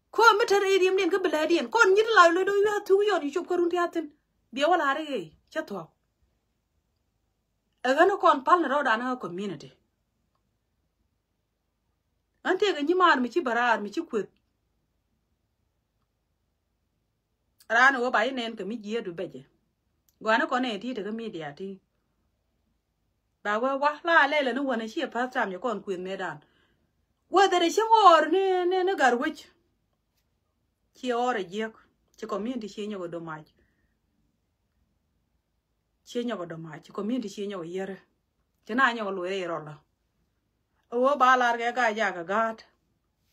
Ko mi te re dim nen ka bela dien. Kon nyit la lo do ya tu yo ni chup ko run ti atin. Dia wala re cha to. E ga no kon pal na ro da na community. Ante ga nyimar mi ci barar mi ci kwet. Rana wo bai nen ka mi je du beje. Gwana ko ne ti te ga media ti. Ba wa la le no wona chi pa tram yo kon kwet medan. Wa de chi or ne garwich. Chi or je chi community chi nyo do mai. Chi nyo do mai chi community chi nyo yere. Chi na nyo lo re ro la. Wo ba la ga ja ga gat.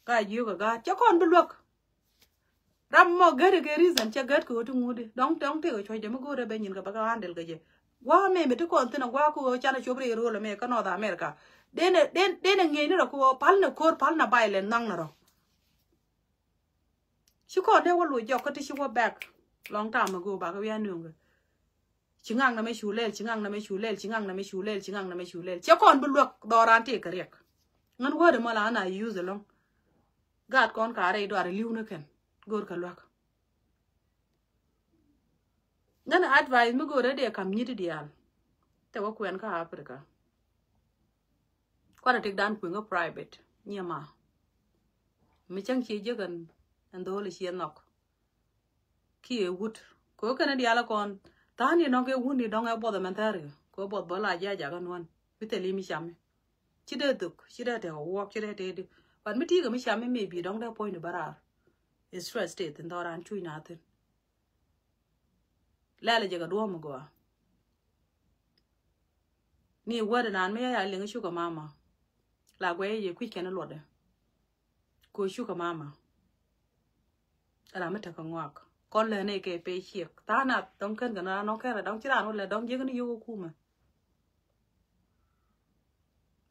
Ga yu ga gat. Chi kon bu lok. Ram mo gere ge reason cha gat ko tu ngudi dong te ko choi de mo gore be nyin ga ba ga handle ga je wa me to ko tina wa ko cha na chobre ro le me ka no da America den nge ni ro ko pal na kor pal na baile nang na ro shi ko de wo lu jo ko ti shi wo back long time ago ba ga ya nu ga chingang na me shulel che kon bu lok do ran te ka rek ngan wo de mala na use long gat kon ka re do are liu na ken gor ka lok nana advice mi gore de kam nyiti dial te wo kwen ka Africa kwara tek dan ku ngo private nyama mi chang chi jegan ando le chi nok ki e wut ko kana diala kon tani no ke wundi dong e bodo mentari ko bod bola ja ja kan wan biteli mi chame chi de duk chi de te wo chi de te but mi ti ga mi chame me bi dong da point barar is stress state in doran chui na tin lale je ga do mo go ni wada nan me ya le shuga mama la gwe ye kwi ken lo de ko shuga mama ara mata kan wak kon le ne ke pe chiek ta na dong ken ga na no ke ra dong chi ran le dong je ga ni yu ku ma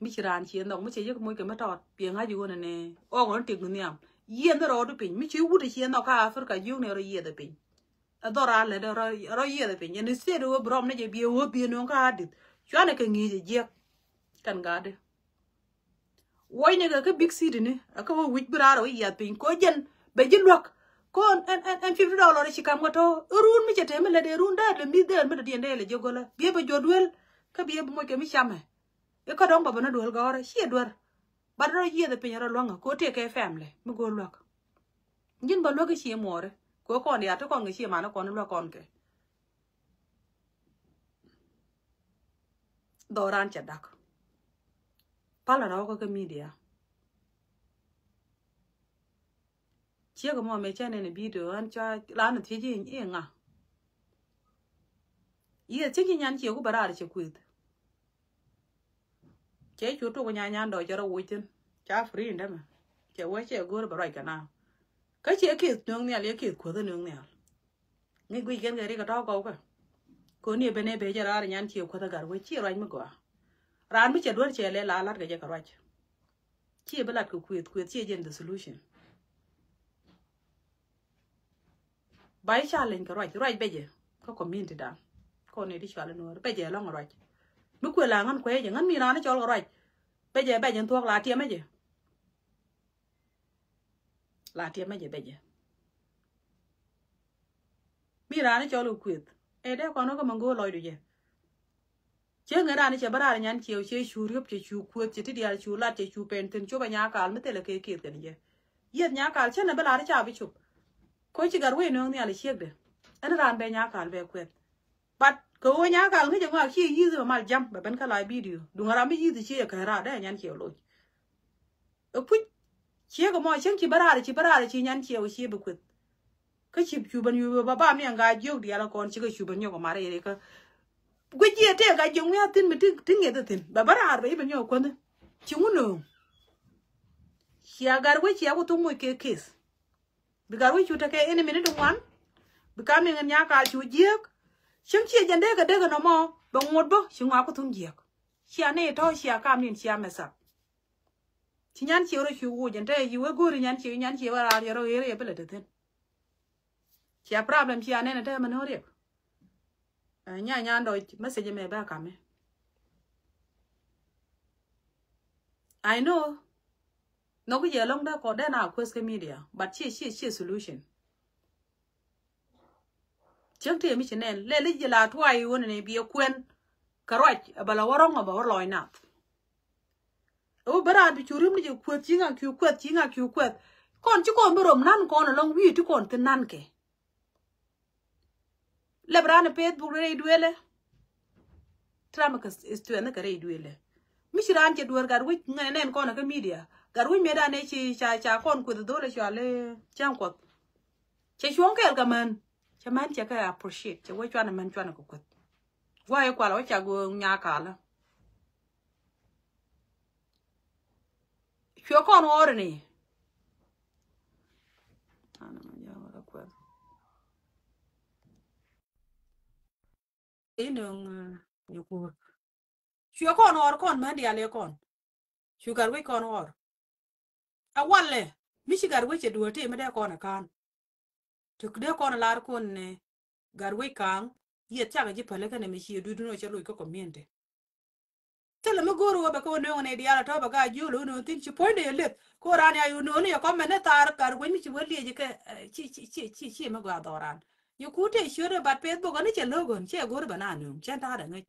mi chi ran chi ndong mi che ye mo ke ma tot pi nga ju ne o go tik ni am ye no ro du pin mi chi wu de chi no ka Africa yu ne ro ye de pin adora le ro ye de pin ni se do brom ne je bi wo bi no ka dit chwane ke ngi je kan gade woy ne ga big city ne aka wo wich braro ya pin ko jen be jilwak kon en $50 ci kam goto run mi jete mele de run da le mi de me de ende le jogola bi be jodwel ka bi mo ke mi chame e ko dong baba na dol gore chi dwar badro ye de pin ro longa ko te ke family mi go lwak ngin ba lo ke chi more ko kon ya to kon chi ma na kon lo kon ke doran chadak pala ra ko ke media chia ko mo me chane ne video an cha la na ti ji e nga ye che ki nyan chi ko bara che kwit che chu to ko nya nya do jara wo tin cha free ndama che wa che go ba right kana ka che ke nương ne le ke ko da nương ne ngi gui gen ga ri ka to ko ka ko ni be ne be ja ra nyan che ko da gar we chi right mo go ran mi che dwar che le la lat ga je ka right chi be lat ko kwet chi jen the solution bai challenge ka right be je ko community da ko ne di challenge no be je long right mi ko la ngan ko je ngan mi na ne chol right be je thuốc la tie me je la tie me je be je mi ra ne chol kwet e de ko no ko mango loy du je che ngara ni che bara nyan chiu che chu riop che chu kwet che ti dia chu la che chu pen tin chu ba nya kal me te le ke ke ke je yet nya kal che na bela ri cha bi chu ko chi gar we no ni ale che de en ran be nya kal be kwet bat ko nya kal ngi je ngwa chi yi zo mal jam ba ben ka lai video du ngara mi yi chi ka ra da nyan chiu lo e pu che ko mo chen chi bara chi nyan chiu chi bu kwet ka chi chu ban yu ba mi nga jog dia la kon chi ka chu ban yo ko mare ye ka gweji te ga jong ya tin mi tin ye tin ba bara har be nyo ko ne chi nguno ya gar we chi agu tumo ke kes bi gar we chu ta ke ene mi ne wan bi ka mi ngan ya ka chu jiek shin chi jande ga de ga no mo ba ngot bo shi ngwa ko tum jiek shi ane to shi aka min shi amesa chi nyan chi ro chu wu jante yi we gori nyan chi wa ra ro ye bele de tin chi a problem chi ane na te manore nya ndo message me ba ka me I know no go ye long da ko da na question media but she solution cheng te mi chenen le li la twai won ne bi kwen karoj bala warong ba war loy na o bara bi churum ni kwet chinga kyu kwet kon chi kon borom nan kon long wi ti kon tin nan ke le brane pet bu re duele trama ka istu na ka re duele mi shiran che duer gar wi nen kon ka media gar wi meda ne chi cha kon ku do le chale chang ko che chuong kel ka man che man che ka appreciate che wo chwana man chwana ko kwet wa ye kwa la cha go nya ka la chyo kon or ni ana ma ja wa kwet inong yo ko chyo kon or kon man dia le kon chyo gar wi kon or awalle mi shi gar wi che duote me de kon kan to de kon lar kon ne gar wi kan ye cha ga ji pale ka ne mi shi du no che lu ko community tele me goro ba ko no ne dia to ba ga ju lu no tin chi point de le ko ran ya yu no ne ko me ne tar gar wi mi chi wali ji ke chi me ga doran yu ku te shure bat Facebook ne che logon che goro ba na no chen ta da ngai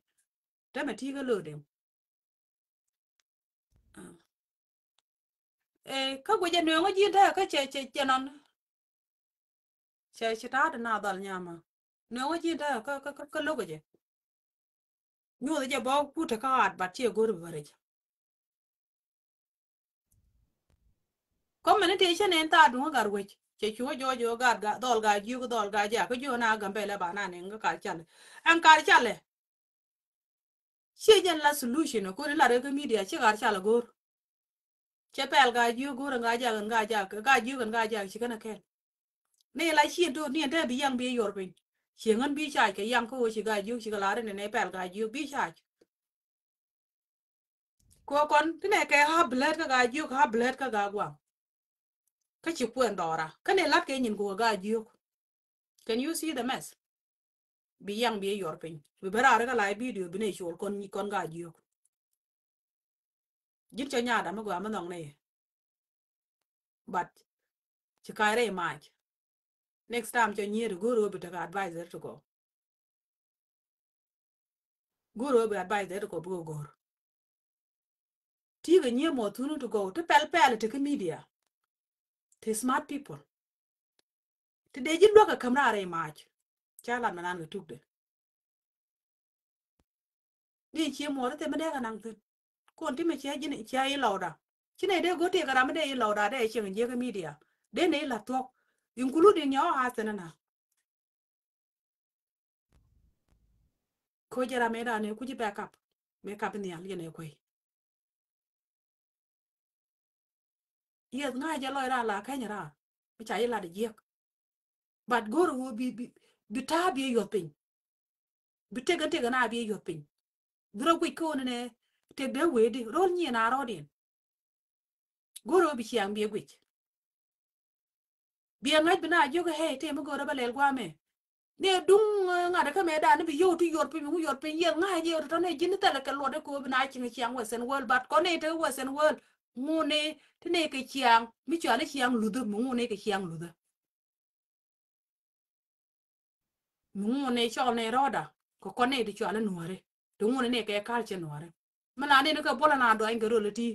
te me ti ga lo de ka gwe je no ji ta ka che non che ta da na dal nyama no ji ta ka lo ga je nyu de je ba ku ta ka at bat che goro ba re ko me ne te che ne ta du gar wi che chu jo ga dol ga ju ko dol ga ja ko jo na ga be le ba na ne ga ka chale an ka chale che je la solution ko la re ga media che ga chale gor che pel ga ju gor ga ju ga ja chi kana ke ne la chi to ne te bi yang bi yor bin chi ngan bi cha ke yang ko chi ga ju chi ga la ne pel ga ju bi cha ko kon ne ke ha bled ka ga ju ha bled ka ga gwa ka chi kwen dora ka ne la ke nyin ko ga ju can you see the mess bi yang bi yor bin bi bara ga la video bi ne chol kon ga ju jin cho nya da ma gwa ma nong ne but chi ka re ma next time cho nyi ru go bi ta ga advisor to go bi advisor to go go ti ga nyi mo tunu to go to pel to media to smart people to de jin do ka kamra re ma cha la manan ga tuk de ni chi mo te me de ga nang tu kon ti me cha jin cha yi lauda chi ne de go te ga me de yi lauda de chi ngi ga media de ne la to including your asana na ko jara me da ne ku ji backup me ka ne al ne ko yes nga ja lo ra la ka nya ra mi cha la de ye but go ro bi ta bi yo pin bi te ga na bi yo pin dro ku ko ne te de we di ro ni na ro din go ro bi chiang bi gwi bi nga bi na jo ga he te mo go ra ba le gwa me ne dung nga da ka me da ne bi yo tu yor pin mu yor pin ye nga je to ne jin ta la ka lo de ko bi na chi chiang wa sen world but ko ne te wa sen world mu ne te ne ke chiang mi cha ne chiang lu de mu ne ke chiang lu de mu ne cho ne ro da ko ne di cha le nuore tu mu ne ke ka che nuore ma na ne ka bola na do en ke ro le ti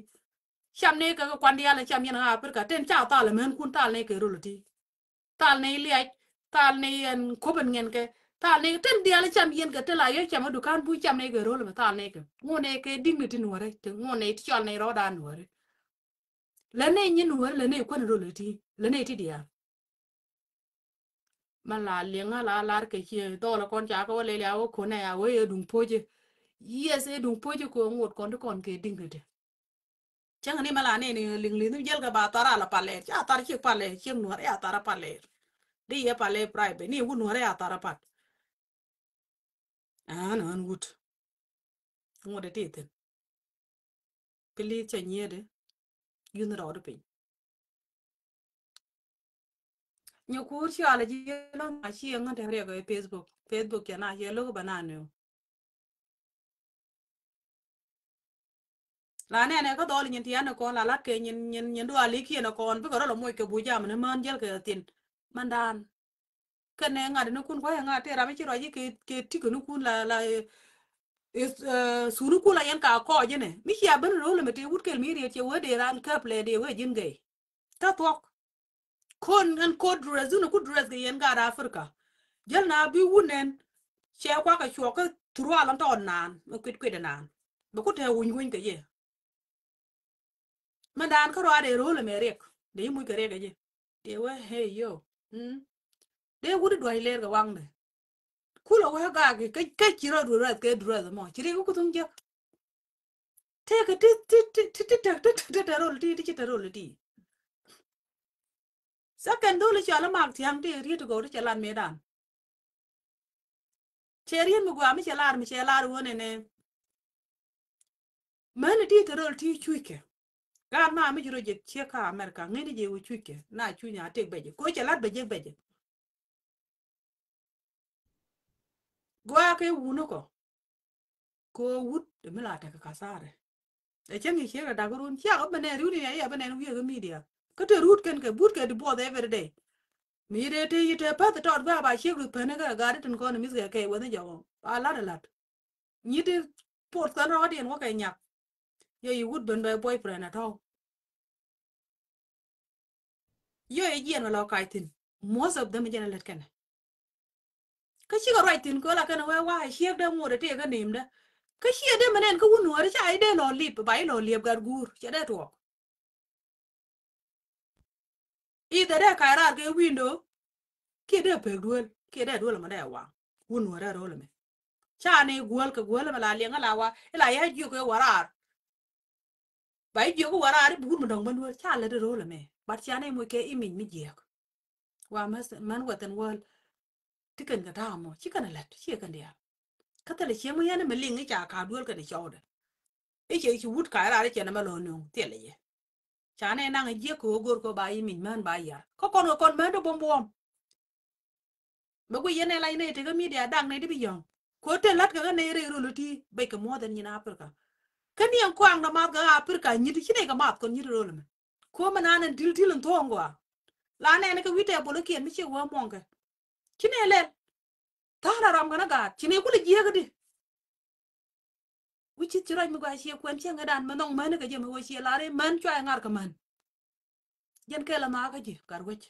cham ne ka kwan dia la cham yana per ka ten cha ta le men kun ta ne ke ro le ti tal ne li ai tal ne en ko ben ngen ke tal ne ten dia la cham yen ke te la yo cham du kan bu cham ne ke ro le tal ne ke ngo ne ke ding ni ti nuore te ngo ne ti chol ne ro da nuore le ne nyi nuore le ne ko ro le ti le ne ti dia ma la le nga la ke chi to la kon cha ko le ya o ko ne ya we dung poje yes e dung poje ko ngot kon ke ding de chẳng ni mala ne ni ling ling jel ga ba tara la pale cha tar chi pale chi nuore ya tara pale di ye pale private ni wu nuore ya tara pat an an wut ngode tete pili cha nyede yun ro de pin nyo kur chi ala ji lo ma chi ngan te re ga facebook ya na ye lo ba na ne la ne ko dol nyin ti an ko la lat ke nyin do ali ki na kon bi ko lo moy ke bu jam ne man jel ke tin mandan kene ngade no kun ko nga te ra mi chi ro ji ke ti ko no kun la is sunu kula yan ka ko jene mi ya ben ro le mete wut kel mi re che we de ran ka ple de we jin ge ta tok kon an ko dress no ku dress ge yan ga afrika jel na bi wunen che kwa ka chwo ka tru ala ton nan ma kwit kwit nan ba ku te wun ke ye ma dan ka ro de ro le me rek de mu ke re ge je de we hey yo de wut do ile ga wang de kula we ga ge ke chi ro dress ke dress mo chi re ku tung je take ti rol ti rol ti second dole chala mak tiang ti ri to go to chala medan cherien mu gwa mi chala wone ne man ti rol ti chuike ga ma mi jiro je che ka america ngeni je u chuike na chunya tek beje ko chala beje gwa ke wuno ko wut de mi la ta ka sare e chengi che da gurun cha ko bene ru ni ya bene wi ga media ko te rut ken ke but ke di bo every day mi re te yite pa ta tot ba che ru pene ga ga tin ko ni mis ga ke wona jawo a la ni te por tan ro dien wo ka nyak yo you would ben boyfriend at all yo e yen lo ka tin most of them jena let ken ka chi ga right tin ko la ken wa she de mo de te ga nim de ka she de menen ko wonu ri cha de lo lip ba lo lip gar gur che de to i de ka ra ke window ke de pe duel ke de duel ma de wa wonu ra ro le me cha ne guol ka guol ma la le nga la wa la ya ju ko warar ba ju ko warar bu mu dong ban duel cha le de ro le me bat cha ne mo ke imin mi je wa man watan wal tiken ka ta mo chi kana let chi kan dia ka tele chi mo yana me lingi cha ka duel ka de chawde e che chi wut ka ra che na ma lo no tele ye cha ne na ngi ko gor ko ba yi min man ba ya ko kon ma do bom bom ba ko yene lai ne te ga media dang ne di bi yong ko te lat ka ne re ru ti be ka mo den ni na afrika kan yan ko ang na ma ga afrika ni ti ne ga ma ko ni ro le ko ma na nan dil dil to ngwa la ne ka wite bolo kien mi che wa mo ga chi ne le ta ra ram ga na ga chi ne ku le je ga di wichi chira mi gwa shi kwen chen gadan manong man ga je mo shi la re man chwa ngar ka man jen ke la ma ga ji gar wech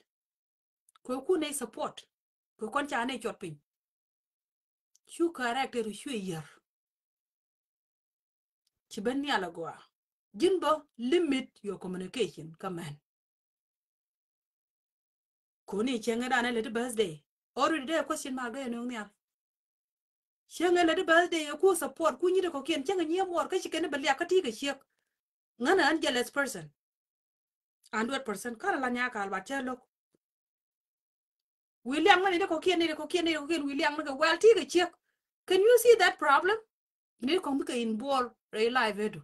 ko ku ne support ko kon cha ne chot pin chu character chu yer chi ben ya la gwa jin bo limit your communication ka man ko ne chen gadan le de birthday already there question mark ga no nya chen le de birthday ku support ku ni de ko ken chen ni mo ka chi ken ba ya ka ti ga chi ngana an jealous person 100% kala la nya kal ba chelo William ngani ko kien ni ko kien ni ko kien William ko well ti ke check. Can you see that problem? Ni ko bi in ball re live edo.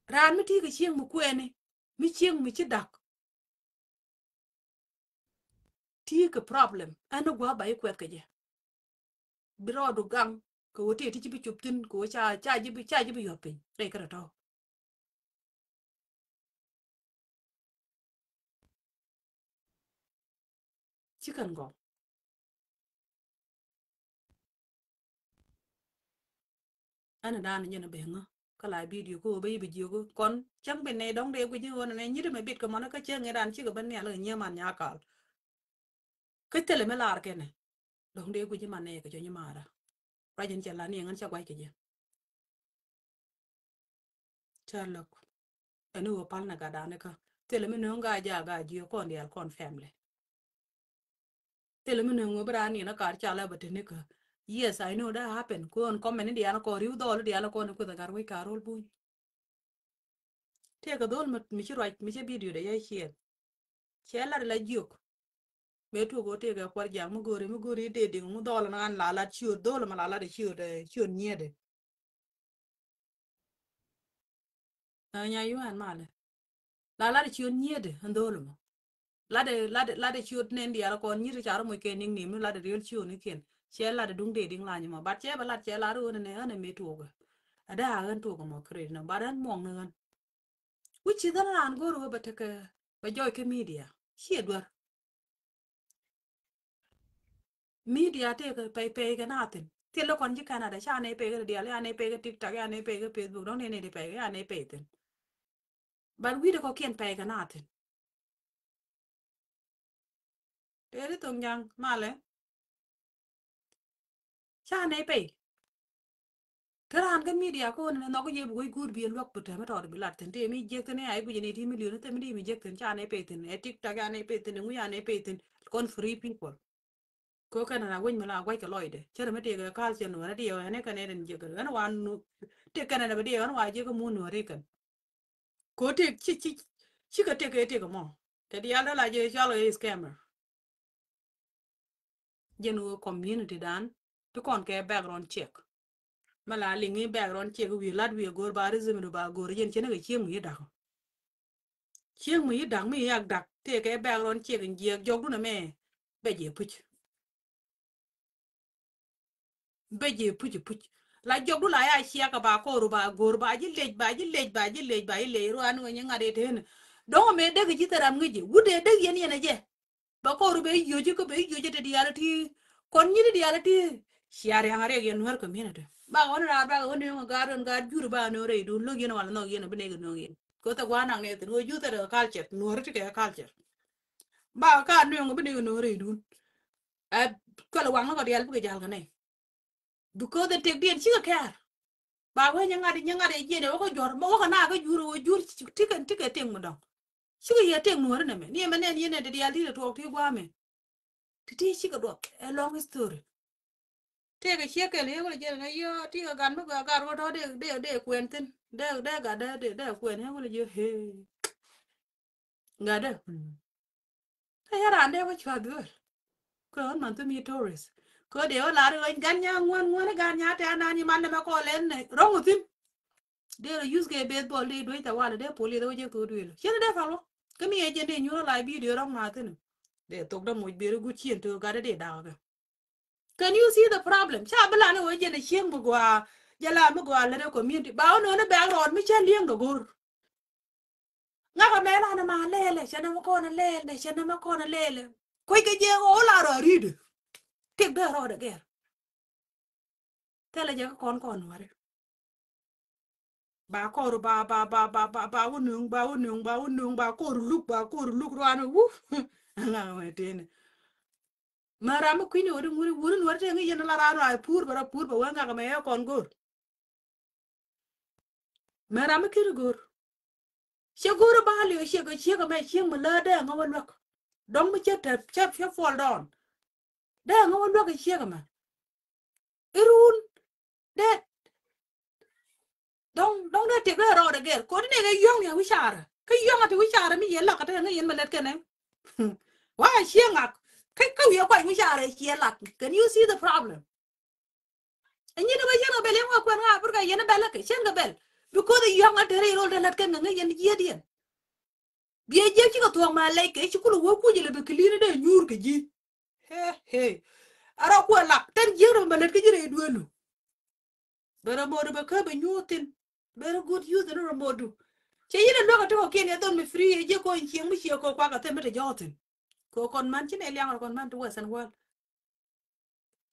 Ran mi ti ke chieng mu kweni. Mi chieng mi chi dak. Ti ke problem. Ano gwa ba ikwet ke je. Biro du gang ko wote ti bi chuptin ko cha ji bi yopin. Re kra to. Chicken go. Ana dan nyena benga. Kala video ko be video ko kon chang ben ne dong de ko ji wona ne nyiri me bit ko mana ka cheng ran chi ko ben ne la nyama nya kal. Ke tele me lar ke ne. Dong de ko ji mane ko jo nyama ra jen chela ni ngan cha kwai ke je charlo enu go pal na ga dane ka tele me no ga ja ga ji ko ndial kon family tele me no bra ni na kar chala batene ka yes I know that happen ko on comment di ana ko riu dol di ana ko ne ko da gar wi karol bu te ka dol mi chi right mi che video de ye hie chela la juk me tu go te ga kwar jang mu gore de de mu dol na an la chiu dol ma la de chiu nye de na nya yu an male la de chiu nye de ndol ma lade chiot nen dia ko nyiri charo mo ke ning nim lade real chiu ni ken che lade dung de ding la nyama bat che ba lade che la ru ne ane me tu ga ada an tu ko mo kre na baran mong ne gan which is an go ro ba te ke ba joy ke media dwar media te ke pe ke natin te lo kon ji Canada cha ne pe ke dia le ane pe ke TikTok ane pe ke Facebook don ne de pe ane pe ten but we de ko ken pe ke natin te tong yang male cha ne pe Karan kan media ko na no ko ye boy gur bi lok puta ma tor bi lat ten te mi je ten ay bu ni ti million te mi je ten cha ne pe ten e TikTok ya ne pe ten ngu ya ne pe ten kon free people ko kana na wen mala gwai ka loide chere me te ga kal chen no na dio ne ka ne den je ga na wan nu te kana na dio na wa je ko mu no re kan ko te chi ka te ka mo te dia la je cha lo is scammer je no community dan to kon ke background check mala lingi background check wi lat wi gor ba resume do ba gor yen chene ga chieng mi da chieng mi dang mi yak dak te ke background check ngie jog na me be je puch la jog la ya chia ka ba ko ru ba gor ba ji lej ba ji lej ba ji lej ba ile ru anu nya ngade ten don me de ji taram ngi wude de yen yen je ba ko ru be yo ji ko be yo je te diality kon ni diality siare ngare gen wer ko mi na de ba on ra ba on ni ga ron ga jur ba no re du lo gen wala no gen be ne no gen ko ta gwa na ne te no ju ta culture no re te culture ba ka no be ne no re du a ko la wang ko dial bu ke jal ne because the take dien chi ka ba we nyanga de je ne ko jor mo ko na ka juru jur tiken ting mo dong chi ye ting no ne me ni me ne ni ne de dial di to ti gwa me ti chi ka do a long story te ka che ke le ko je na yo ti ka gan mo ga ro to de kwen tin de ga de kwen he ko je he ga de ya ran de ko chwa du ko man to mi tourist ko de la ro gan nya ngwan gan nya ta na ni man ma ko len ne rong tin de use ke baseball de do ita wala de poli de je to duel chene de falo kami e je de nyuro la video rong ma tin de tok da mo be gu chien to ga de da ga can you see the problem cha bla ne wo je ne chien bu gwa jala mu gwa le community ba no ne ba ron mi chen lieng do gor nga ka me la na ma lele chene mo ko na lele chene mo ko na lele ko ke je o la ro rid tek de ro de ger tele je kon ware ba ko ba ko luk ro wu nga ma tene mara ma kwini wori wuri wori te ngi yen la rano ay pur ba wanga ga me kon gor mara ma kiri gor she gor ba li she ga me she ma la da nga won wak dom mi che fall down da nga won wak she ga ma irun de don't take the road again ko ne ga yong ya wishara ka yong ati wishara mi yella ka ta yen malet kene wa shianga ka wi ko wishara yella can you see the problem and you know yena bele wa ko na burga yena bele ka shen ga bel because the yong ati re roll lat ken nga yen yedien bi je ci ko to ma lay ke ci ko wo ku jele be clean de nyur ke ji he ara ko lak tan jero malet ke jere duelu bera modu be ka be nyutin very good use the remote che yina loka to ken ya don mi free je ko chieng mi che ko kwa ka tembe te jotin ko kon man chin eliang kon man to wasan wal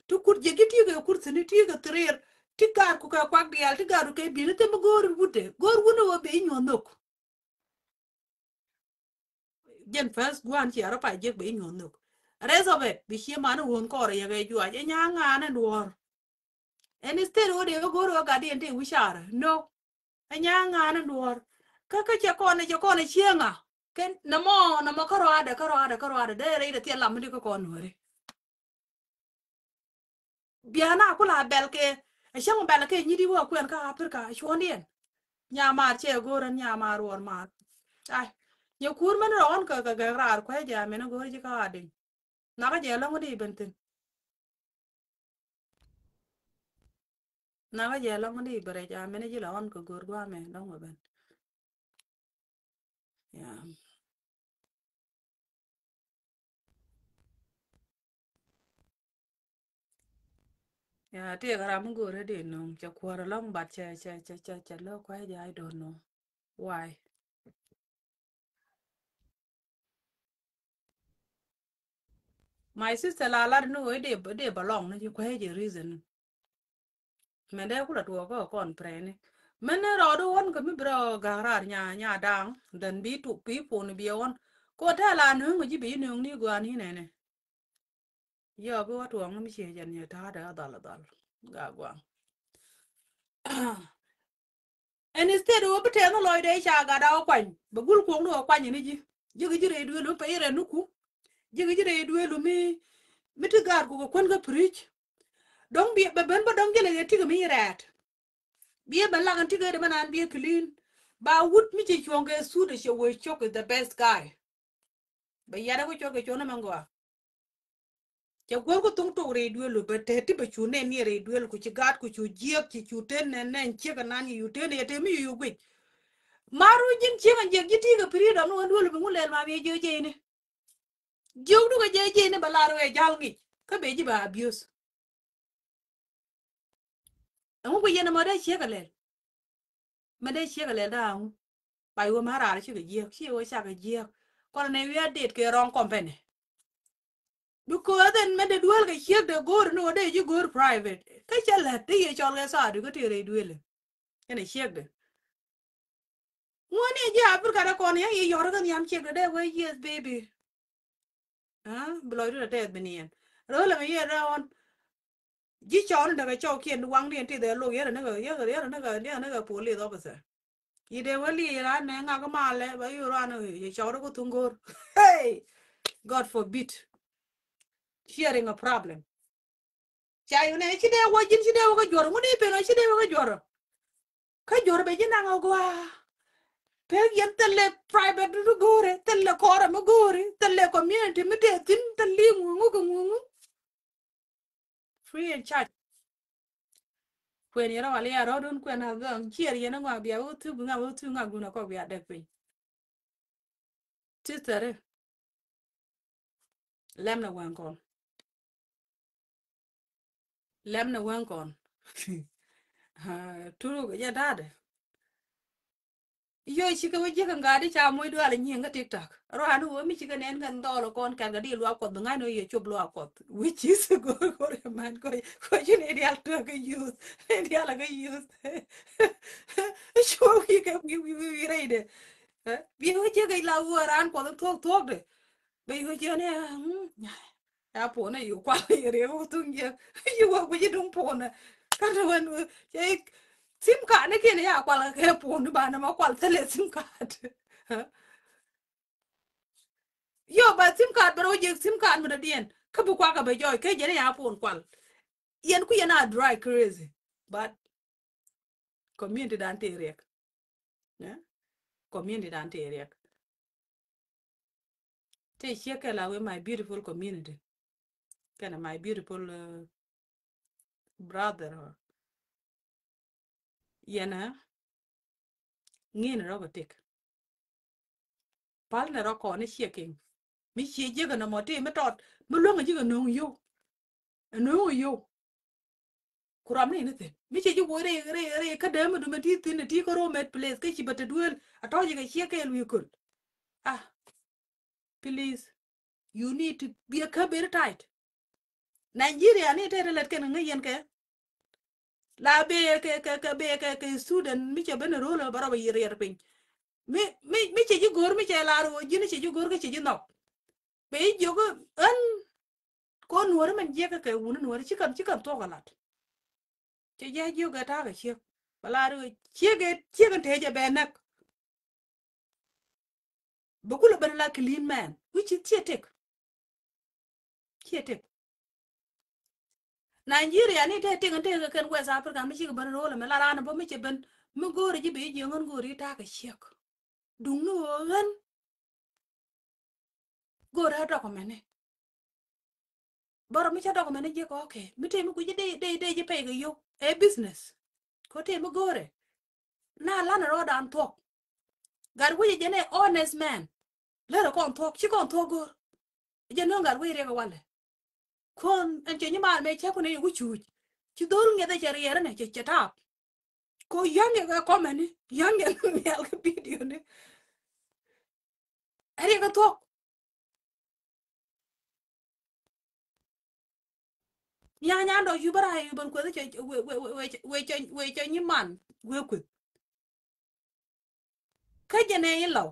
to kur je giti ga kur sini ti ga trer ti gar ku ka kwa dial ti garu ke bi te mo gor wude gor wuno wo be nyon nok jen fas gwan chi ara pa je be nyon nok rezo be bi chi man won ko re ga ju a je nya nga na dor en instead o de go ro ga de ente wishara no anya nga na dor ka che ko ne chienga ken namo karo ada de re de tiela mudi ko kon hore biana kula belke shang belke nyidi wo kwen ka afrika shwondien nya mar che goran nya mar wor mar ai ye kur man ron ka rar ko ja me na gor ji ka ade na ka je lo ngudi bentin na ka je lo ngudi bare ja me na ji lo on ko gor gwa me lo ben ya ya te gara mun gore de no cha kwara long bat cha lo ko ja I don't know why. My sister la la no de belong na ji ko je reason men de kula to ko kon prene men ro do won ko mi bro garar nya dang dan bi tu pi pu ni bi won ko ta la nu ji bi nu ni gwa ni ne ne yo bi wa to ngam che jan ya ta da dal ga gwa and instead of be no loy de cha ga da kwan ba gul ko no kwan ni ji ji re du lu pe re nu ku ji re du lu mi ti gar ko kon ga preach dong bi ba ben ba dong jele ti ga mi rat bi ba la kan ti ga de banan bi clean ba wut mi ci chonge su de she we chok is the best guy ba yara ko choke chona mangwa che gor ko tung to re duelo ba te ti ba chu ne ni re duelo ku ci gat ku chu jiek ci chu ten ne che ga nan yu ten ye te mi yu gwi maru jin che ga je giti ga pri da no duelo bi ngule ma be je ne jog du ga je ne ba la ro e jal ngi ka be ji ba abuse ngu ko yena ma da che ga le ma da che ga le da bai wo ma ra che ga je che wo cha ga je ko ne wi adet ke ron company because then me de duel ga hiek de gor no de ji gor private ka chala de ye chol ga sa du ko te re duel ene hiek de woni ja abur kada kon ya ye yor ga nyam hiek de we yes baby ha bloy de te benien ro la me ye ra on ji chol de ga chol kien wang dien ti de lo ye na ga ne ga poli do ba sa yi de wali ra ne nga ga ma le ba yu ra no ye chol ko tungor hey god forbid sharing a problem chayo ne chi de wo jin chi de wo ga jor ngoni pe no chi de wo ga jor ka jor be jina ngwa pe yen tele private du gore tele kora mo gore tele community mi de tin tele ngu free and charge kwen yera wale ya rodun kwen ha ga chier yena ngwa bia wo tu nga guna ko bia de pe sister lemna wan kon lemna wan kon ha turu ga ya dade yo chika we jika ngadi cha moy do ala nyinga tiktok ro anu wo mi chika nen kan dolo kon kan ga di lo ko nga no ye chob lo ko which is go go man ko you need al to ga use need al ga use show we reide bi ho chika la wo ran ko to de bi ho chika ne ya po na yu kwa ye re ho tung ye yu wo ko ji dum po na ka ro wan che sim card ne kene ya kwala ke pon ba na ma kwal tele sim card yo ba sim card bro je sim card mu da dien ka bu kwa ka be joy ke je ne ya pon kwal yen ku yana dry crazy but community dan te riek community dan te riek te cheke la we my beautiful community kana my beautiful brother yana ngin robotik pal ne ro ko ne cheke mi chi je ga na mo te me tot mo lo ngi ga no yo kuram ni ne mi chi ju wo re ka de mo du me ti ko ro met place ke chi bata duel ato je ga cheke lu ko ah please you need to be a very tight Nigeria ni te let ken ngi yen ke la be ke student mi che ben ro la bara ba yer pin mi che ji gor mi che la ro ji ni che ji gor ke che ji no be jo ko an ko nuor man je ka un nuor chi kan to galat che ja jo ga ta ga che bala ro che ga te je be nak bu ku la ben la clean man which is che Nigeria ni te tinga te ga ken West Africa mi chi ga ben ro la me la ran bo mi che ben mi gore ji be je ngon gore ta ga che dung no gan gore document boro mi cha document je ko okay mi te mi ku je de je pe ga yo e business ko te mi gore na la na ro dan to gar wi je ne honest man le ro kon to chi kon to go je no gar wi re ga wale kon en je ni ma me che ko ne yu chu chi dol nge da che re ne che ta ko yang ga comment yang ga mi al video ne ari ga to nya do yu bara yu ban ko che we che ni man we ku ka je ne yin law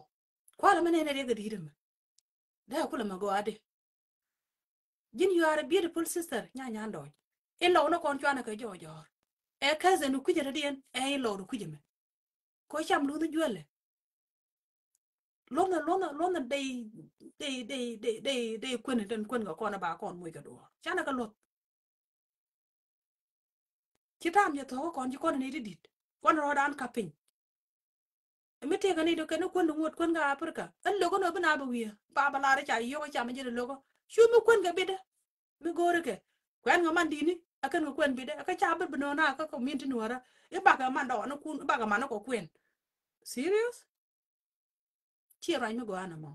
ko la mene ne re ga di dem da ku la ma go ade jin you are a beautiful sister nya do in law no kon chwana ka jo e cousin ku je dien e in law ku je me ko cham lu du jole lona dei kun den kun ga ko na ba kon mu ga do chana ka lot ci tam je to kon ji kon ne dit kon ro dan kapin mi te gani do ken kon ngot kon ga afrika an logo no bana ba wiya ba ba la ra cha yo ko cha ma je logo shu mi kon ga bida mi gore ke kwen nga man dini akan nga kwen bida aka cha ba no na ka ko min ti nuara e ba ga man do na kun ba ga man ko kwen serious chi ra mi go ana mo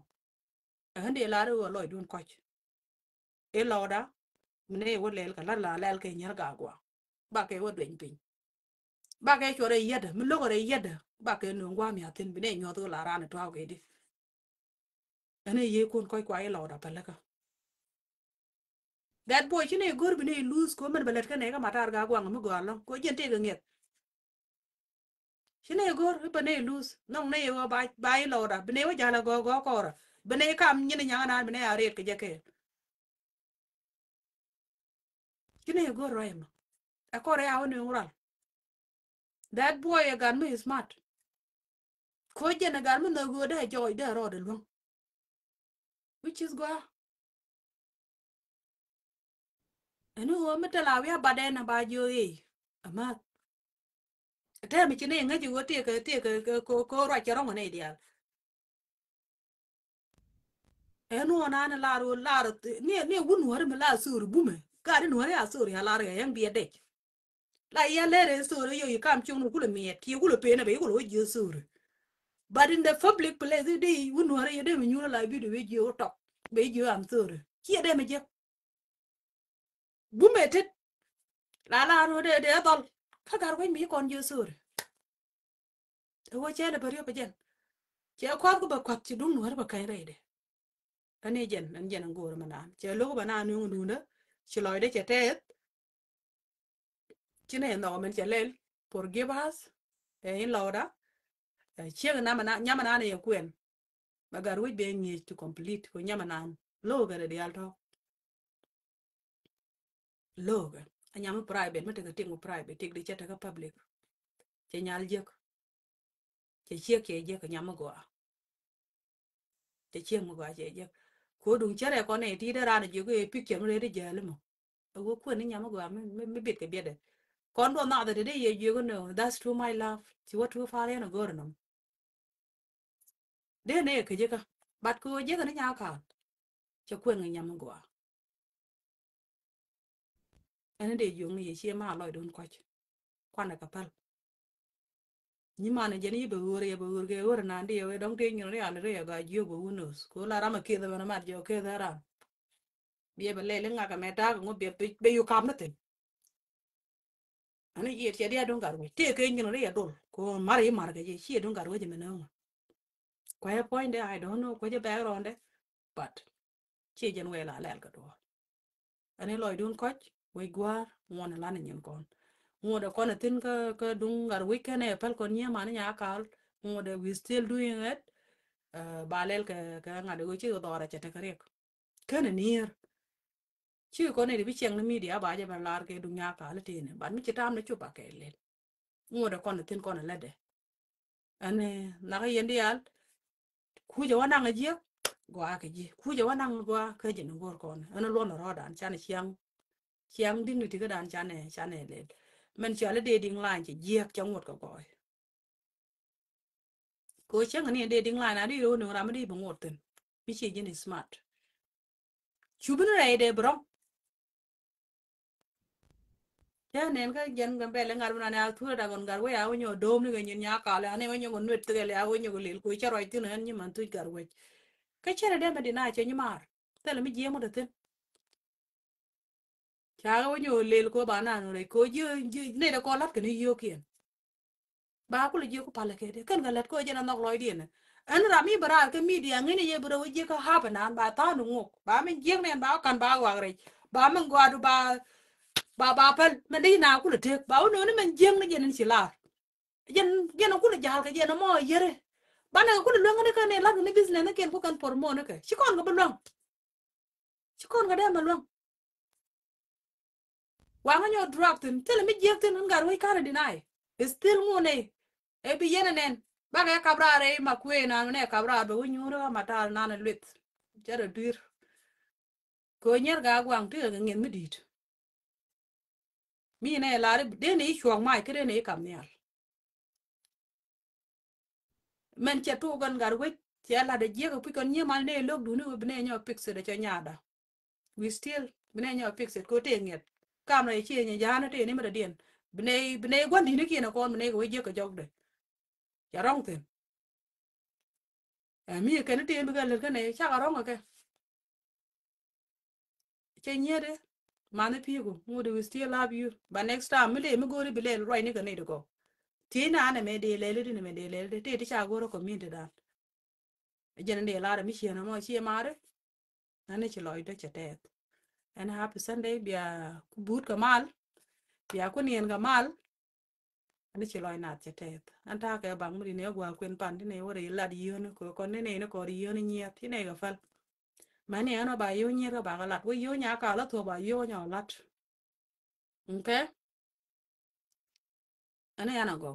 hande la ro lo dun ko e lo da mne wo lel ka la lel ke nyar ga gwa ba ke wo den pin ba ke chore yeda mi lo gore yeda ba ke no ngwa mi atin bine nyo to la ran to ha ke di ane ye kun ko kwa e lo da pala ka that boy chine gor bine lose ko man balet ka ne ka matar ga gwa mi go lo ko jente ga nget chine gor bine lose nong ne yo ba e lo da bine wo jala go ko ra bine kam nyine nya na bine are ke je ke chine gor ra ma akore ya woni ngural that boy a gan me smart ko je na gan me no go da joy da ro de lo which is go enu wo meta la ya bade na ba jo e ama te mi chine nga ji wo te ke ko ra chero ngone dia enu ona na la ro ni wun wor me la sur bume ka ni wor ya sur ya la re yang bi de la ya le re sur yo yi kam chung ku le mi ti ku le pe na be ku lo ji sur but in the public place de wun wor ya de mi nyu la bi de we ji o top be ji am sur ki de me je bume te la ro de dol ka gar ko mi kon ji sur wo che de bari ba jen che ko ko ba kwat ci dum wor ba kai re de ane jen an jen ngor manan che lo ba na nu nu na ci loy de che te ci ne no men che lel forgive us e in loda che na mana nyama na ne kwen bagar wi be ngi to complete ko nyama nan lo ga de alto lo ga anyama private mate ga tingu private tik de che ta public che nyal je che je ka nyama go che mo ga che je ko dun chere ko ne ti de ra ne je ko picture mo de je le mo go ko ni nyama go me bit ke be de Con do not the day you go no, that's true my love. Chị what true far and go no. Để này cái gì cả. Bắt cô gì cái nhà cả. Cho quên người nhầm qua. Anh để dùng gì chị mà lòi đồn quay. Quan là kapal. Nhưng mà này jenny bờ cái ur nan đi ở đông trên như này anh rồi ga yêu bờ unus. Cô là ram kia đó mà jo kia đó ram. Bia bờ lệ ngã cái mẹ ta cũng bia bia yêu cam nữa thế. Anh ấy chỉ đi đông cả rồi. Thế cái như này đồn. Cô mà cái gì chị đông cả rồi chứ mình không. Quay point there I don't know. Quay background đấy. But chị dân về lại cái đó. Anh ấy lòi đồn coach. Quay qua ngon là anh nhận con. Ngồi đó con tin cái đúng gar weekend này pel con nhia mà nhà kal ngồi đó we still doing it balel cái ngà được chứ đó ra chete kare cái này near chứ con này bị cheng na media ba ja ban lar cái đúng nhà kal tin ban mi chitam na chupa cái lên ngồi đó con tin con là de anh na cái yendi al ku ja wana ngaji gwa cái gì ku ja wana gwa cái gì nó gor con anh lo nó ra dan chan chiang chiang ding thì cái dan chan này lên mình chờ là dating line chỉ giết trong một cái gọi cô chắc là để dating line đi đâu nữa làm đi bằng một tuần bị chỉ như smart chú bên này để bro ya nên cái dân cái bé lên ngài bên này thua đã còn gạt quay áo nhiều đốm nữa cái nhìn nhà cả là anh em nhiều con nuôi tự cái áo nhiều cái lil cô chắc rồi tin nữa nhưng mà tôi gạt quay cái chuyện này mà đi nói chơi như mà thế là mới dễ một tuần cha cái nhiều lil cô bán ăn rồi cô dư này là con lát cái này yêu kiền ba ko le ko pala ke kan galat ko jena nok loy din an rami bara ke media ngene ye bro je ko haba nan ba ta nu ngok ba men jeng men ba kan ba wa re ba men gwa du ba pel men di na ku le tek ba no ne men jeng ne jenen sila jen ku le jal ke jen mo yere ba na ku le lo ngene kan la ne business ne ken ko kan por mo ne ke ci kon ga belong ci kon ga dem belong wa nga nyo drop tin tele mi jek tin ngar wi kana dinai still mo ne e bi yene nen ba ga kabra re ma kwe na ne kabra be nyuro ma ta na ne lit jara dir ko nyer ga gwang ti ga ngin mi dit mi ne la de ne chuang mai ke ne kam ne men che tu gan gar wi che la de je ko pi kon nye mal ne lok du ne ne nyo pixel de cha nyada we still ne nyo pixel ko te nget kam na che nya ja na te ne ma de den bne gwan di ne ki na kon ne ko je ko jog de ya rong ten mi ke ne te bi ga le ke ne cha ga rong ke che nye de mane pigo ngode we still love you but next time me go ri bile right ni gane go tina ana me de lele ni me de lele te ti cha go ro community da jene de la mi chena mo chi mare ane chi loy de chete and happy sunday bia but kamal bia ko nien kamal ane chi loy na chete anta ke bang mi ne gwa kwen pan ti ne wore la di yo ko kon ne ko ri yo ni nyet ti ne ga fal mane ano ba yo nyet ba ga lat wo yo nya ka la to ba yo nya lat okay ane yana go